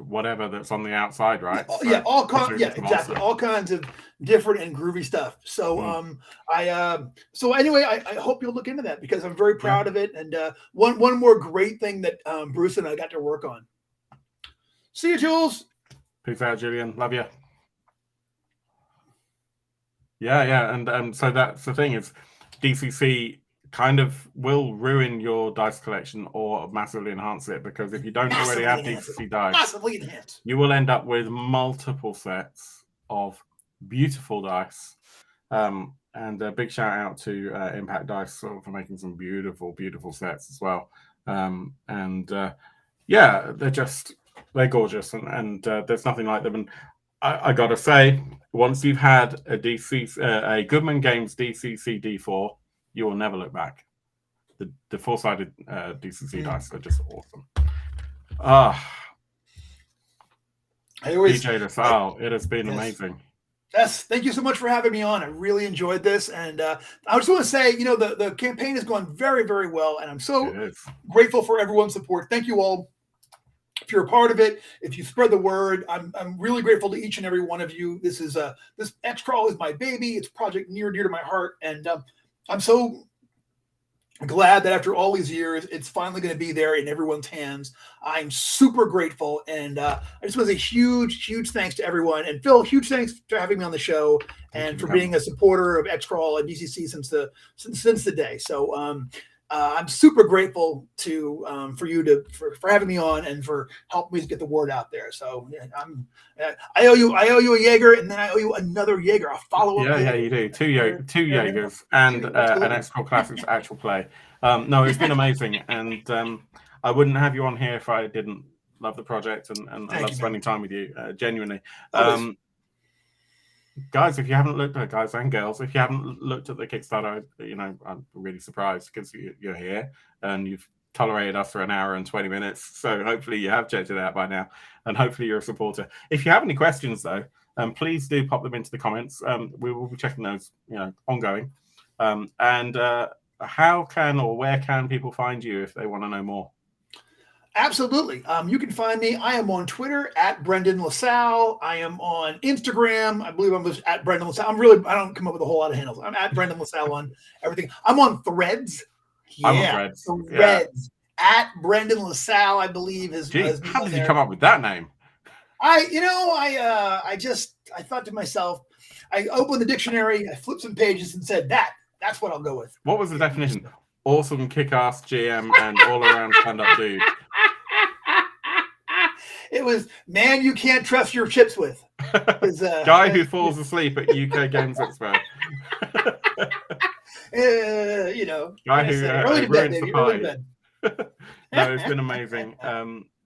whatever that's on the outside, right? Exactly. All kinds of different and groovy stuff. So anyway, I hope you'll look into that because I'm very proud of it. And one more great thing that Bruce and I got to work on. See you, Jules. Peace out, Julian. Love you. Yeah, and so that's the thing is DCC kind of will ruin your dice collection or massively enhance it, because if you don't already have DCC dice, you will end up with multiple sets of beautiful dice. And a big shout out to Impact Dice for making some beautiful sets as well. They're gorgeous, and there's nothing like them. And I gotta say, once you've had a Goodman Games DCC D4, you will never look back. the four-sided DCC dice are just awesome. DJ LaSalle, it has been amazing. Yes, thank you so much for having me on. I really enjoyed this, and I just want to say, the campaign has gone very, very well, and I'm so grateful for everyone's support. Thank you all. If you're a part of it, if you spread the word, I'm really grateful to each and every one of you. This Xcrawl is my baby. It's a project near and dear to my heart, and I'm so glad that after all these years, it's finally going to be there in everyone's hands. I'm super grateful, and I just want to say huge thanks to everyone. And Phil, huge thanks for having me on the show and for being a supporter of Xcrawl and DCC since the day. So I'm super grateful for you for having me on and for helping me get the word out there. So I owe you a Jaeger, and then I owe you another Jaeger. I'll follow up. Yeah, you do. Two Jaegers and an Xcrawl Classics actual play. No, it's been amazing, and I wouldn't have you on here if I didn't love the project and I love spending time with you. Genuinely. Guys, if you haven't looked at guys and girls, if you haven't looked at the Kickstarter, I'm really surprised because you're here and you've tolerated us for an hour and 20 minutes. So hopefully you have checked it out by now, and hopefully you're a supporter. If you have any questions though, please do pop them into the comments. We will be checking those, ongoing. And how can or where can people find you if they want to know more? Absolutely. You can find me. I am on Twitter at Brendan LaSalle. I am on Instagram. I believe I'm just at Brendan LaSalle. I don't come up with a whole lot of handles. I'm at Brendan LaSalle on everything. I'm on Threads. I'm on Threads. Threads. At Brendan LaSalle, I believe is. How did you come up with that name? I thought to myself, I opened the dictionary, I flipped some pages and said that's what I'll go with. What was the definition? Awesome, kick-ass GM and all-around stand-up dude. It was man you can't trust your chips with. Guy who falls asleep at UK Games Expo. Guy who ruins the party. No, it's been amazing.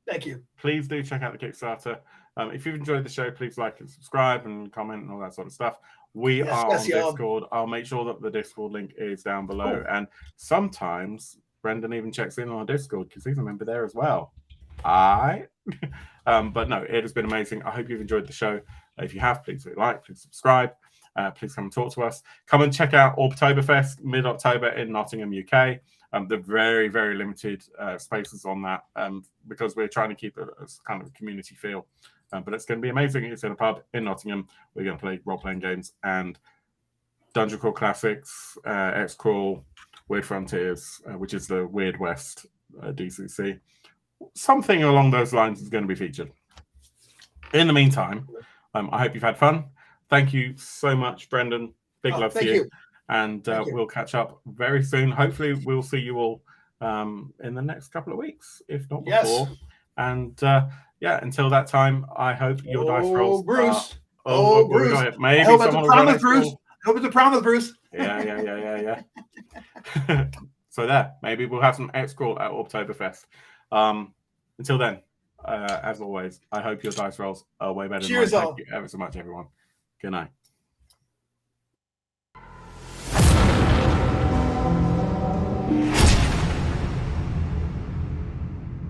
Thank you. Please do check out the Kickstarter. If you've enjoyed the show, please like and subscribe and comment and all that sort of stuff. We are on Discord. I'll make sure that the Discord link is down below. Cool. And sometimes Brendan even checks in on our Discord because he's a member there as well. But no, it has been amazing. I hope you've enjoyed the show. If you have, please like, please subscribe. Please come and talk to us. Come and check out Orbtoberfest mid-October in Nottingham, UK. The very, very limited spaces on that because we're trying to keep it as kind of a community feel. But it's going to be amazing. It's in a pub in Nottingham. We're going to play role-playing games and Dungeon Crawl Classics, Xcrawl, Weird Frontiers, which is the Weird West DCC. Something along those lines is going to be featured. In the meantime, I hope you've had fun. Thank you so much, Brendan. Big love to you. And we'll catch up very soon. Hopefully, we'll see you all in the next couple of weeks, if not before. And until that time, I hope your dice rolls. Bruce. Bruce. Maybe someone will run Bruce. I hope it's a promise, Bruce. Yeah. So maybe we'll have some Xcrawl at Orbtoberfest. Until then, as always, I hope your dice rolls are way better than mine. Thank you ever so much, everyone. Good night.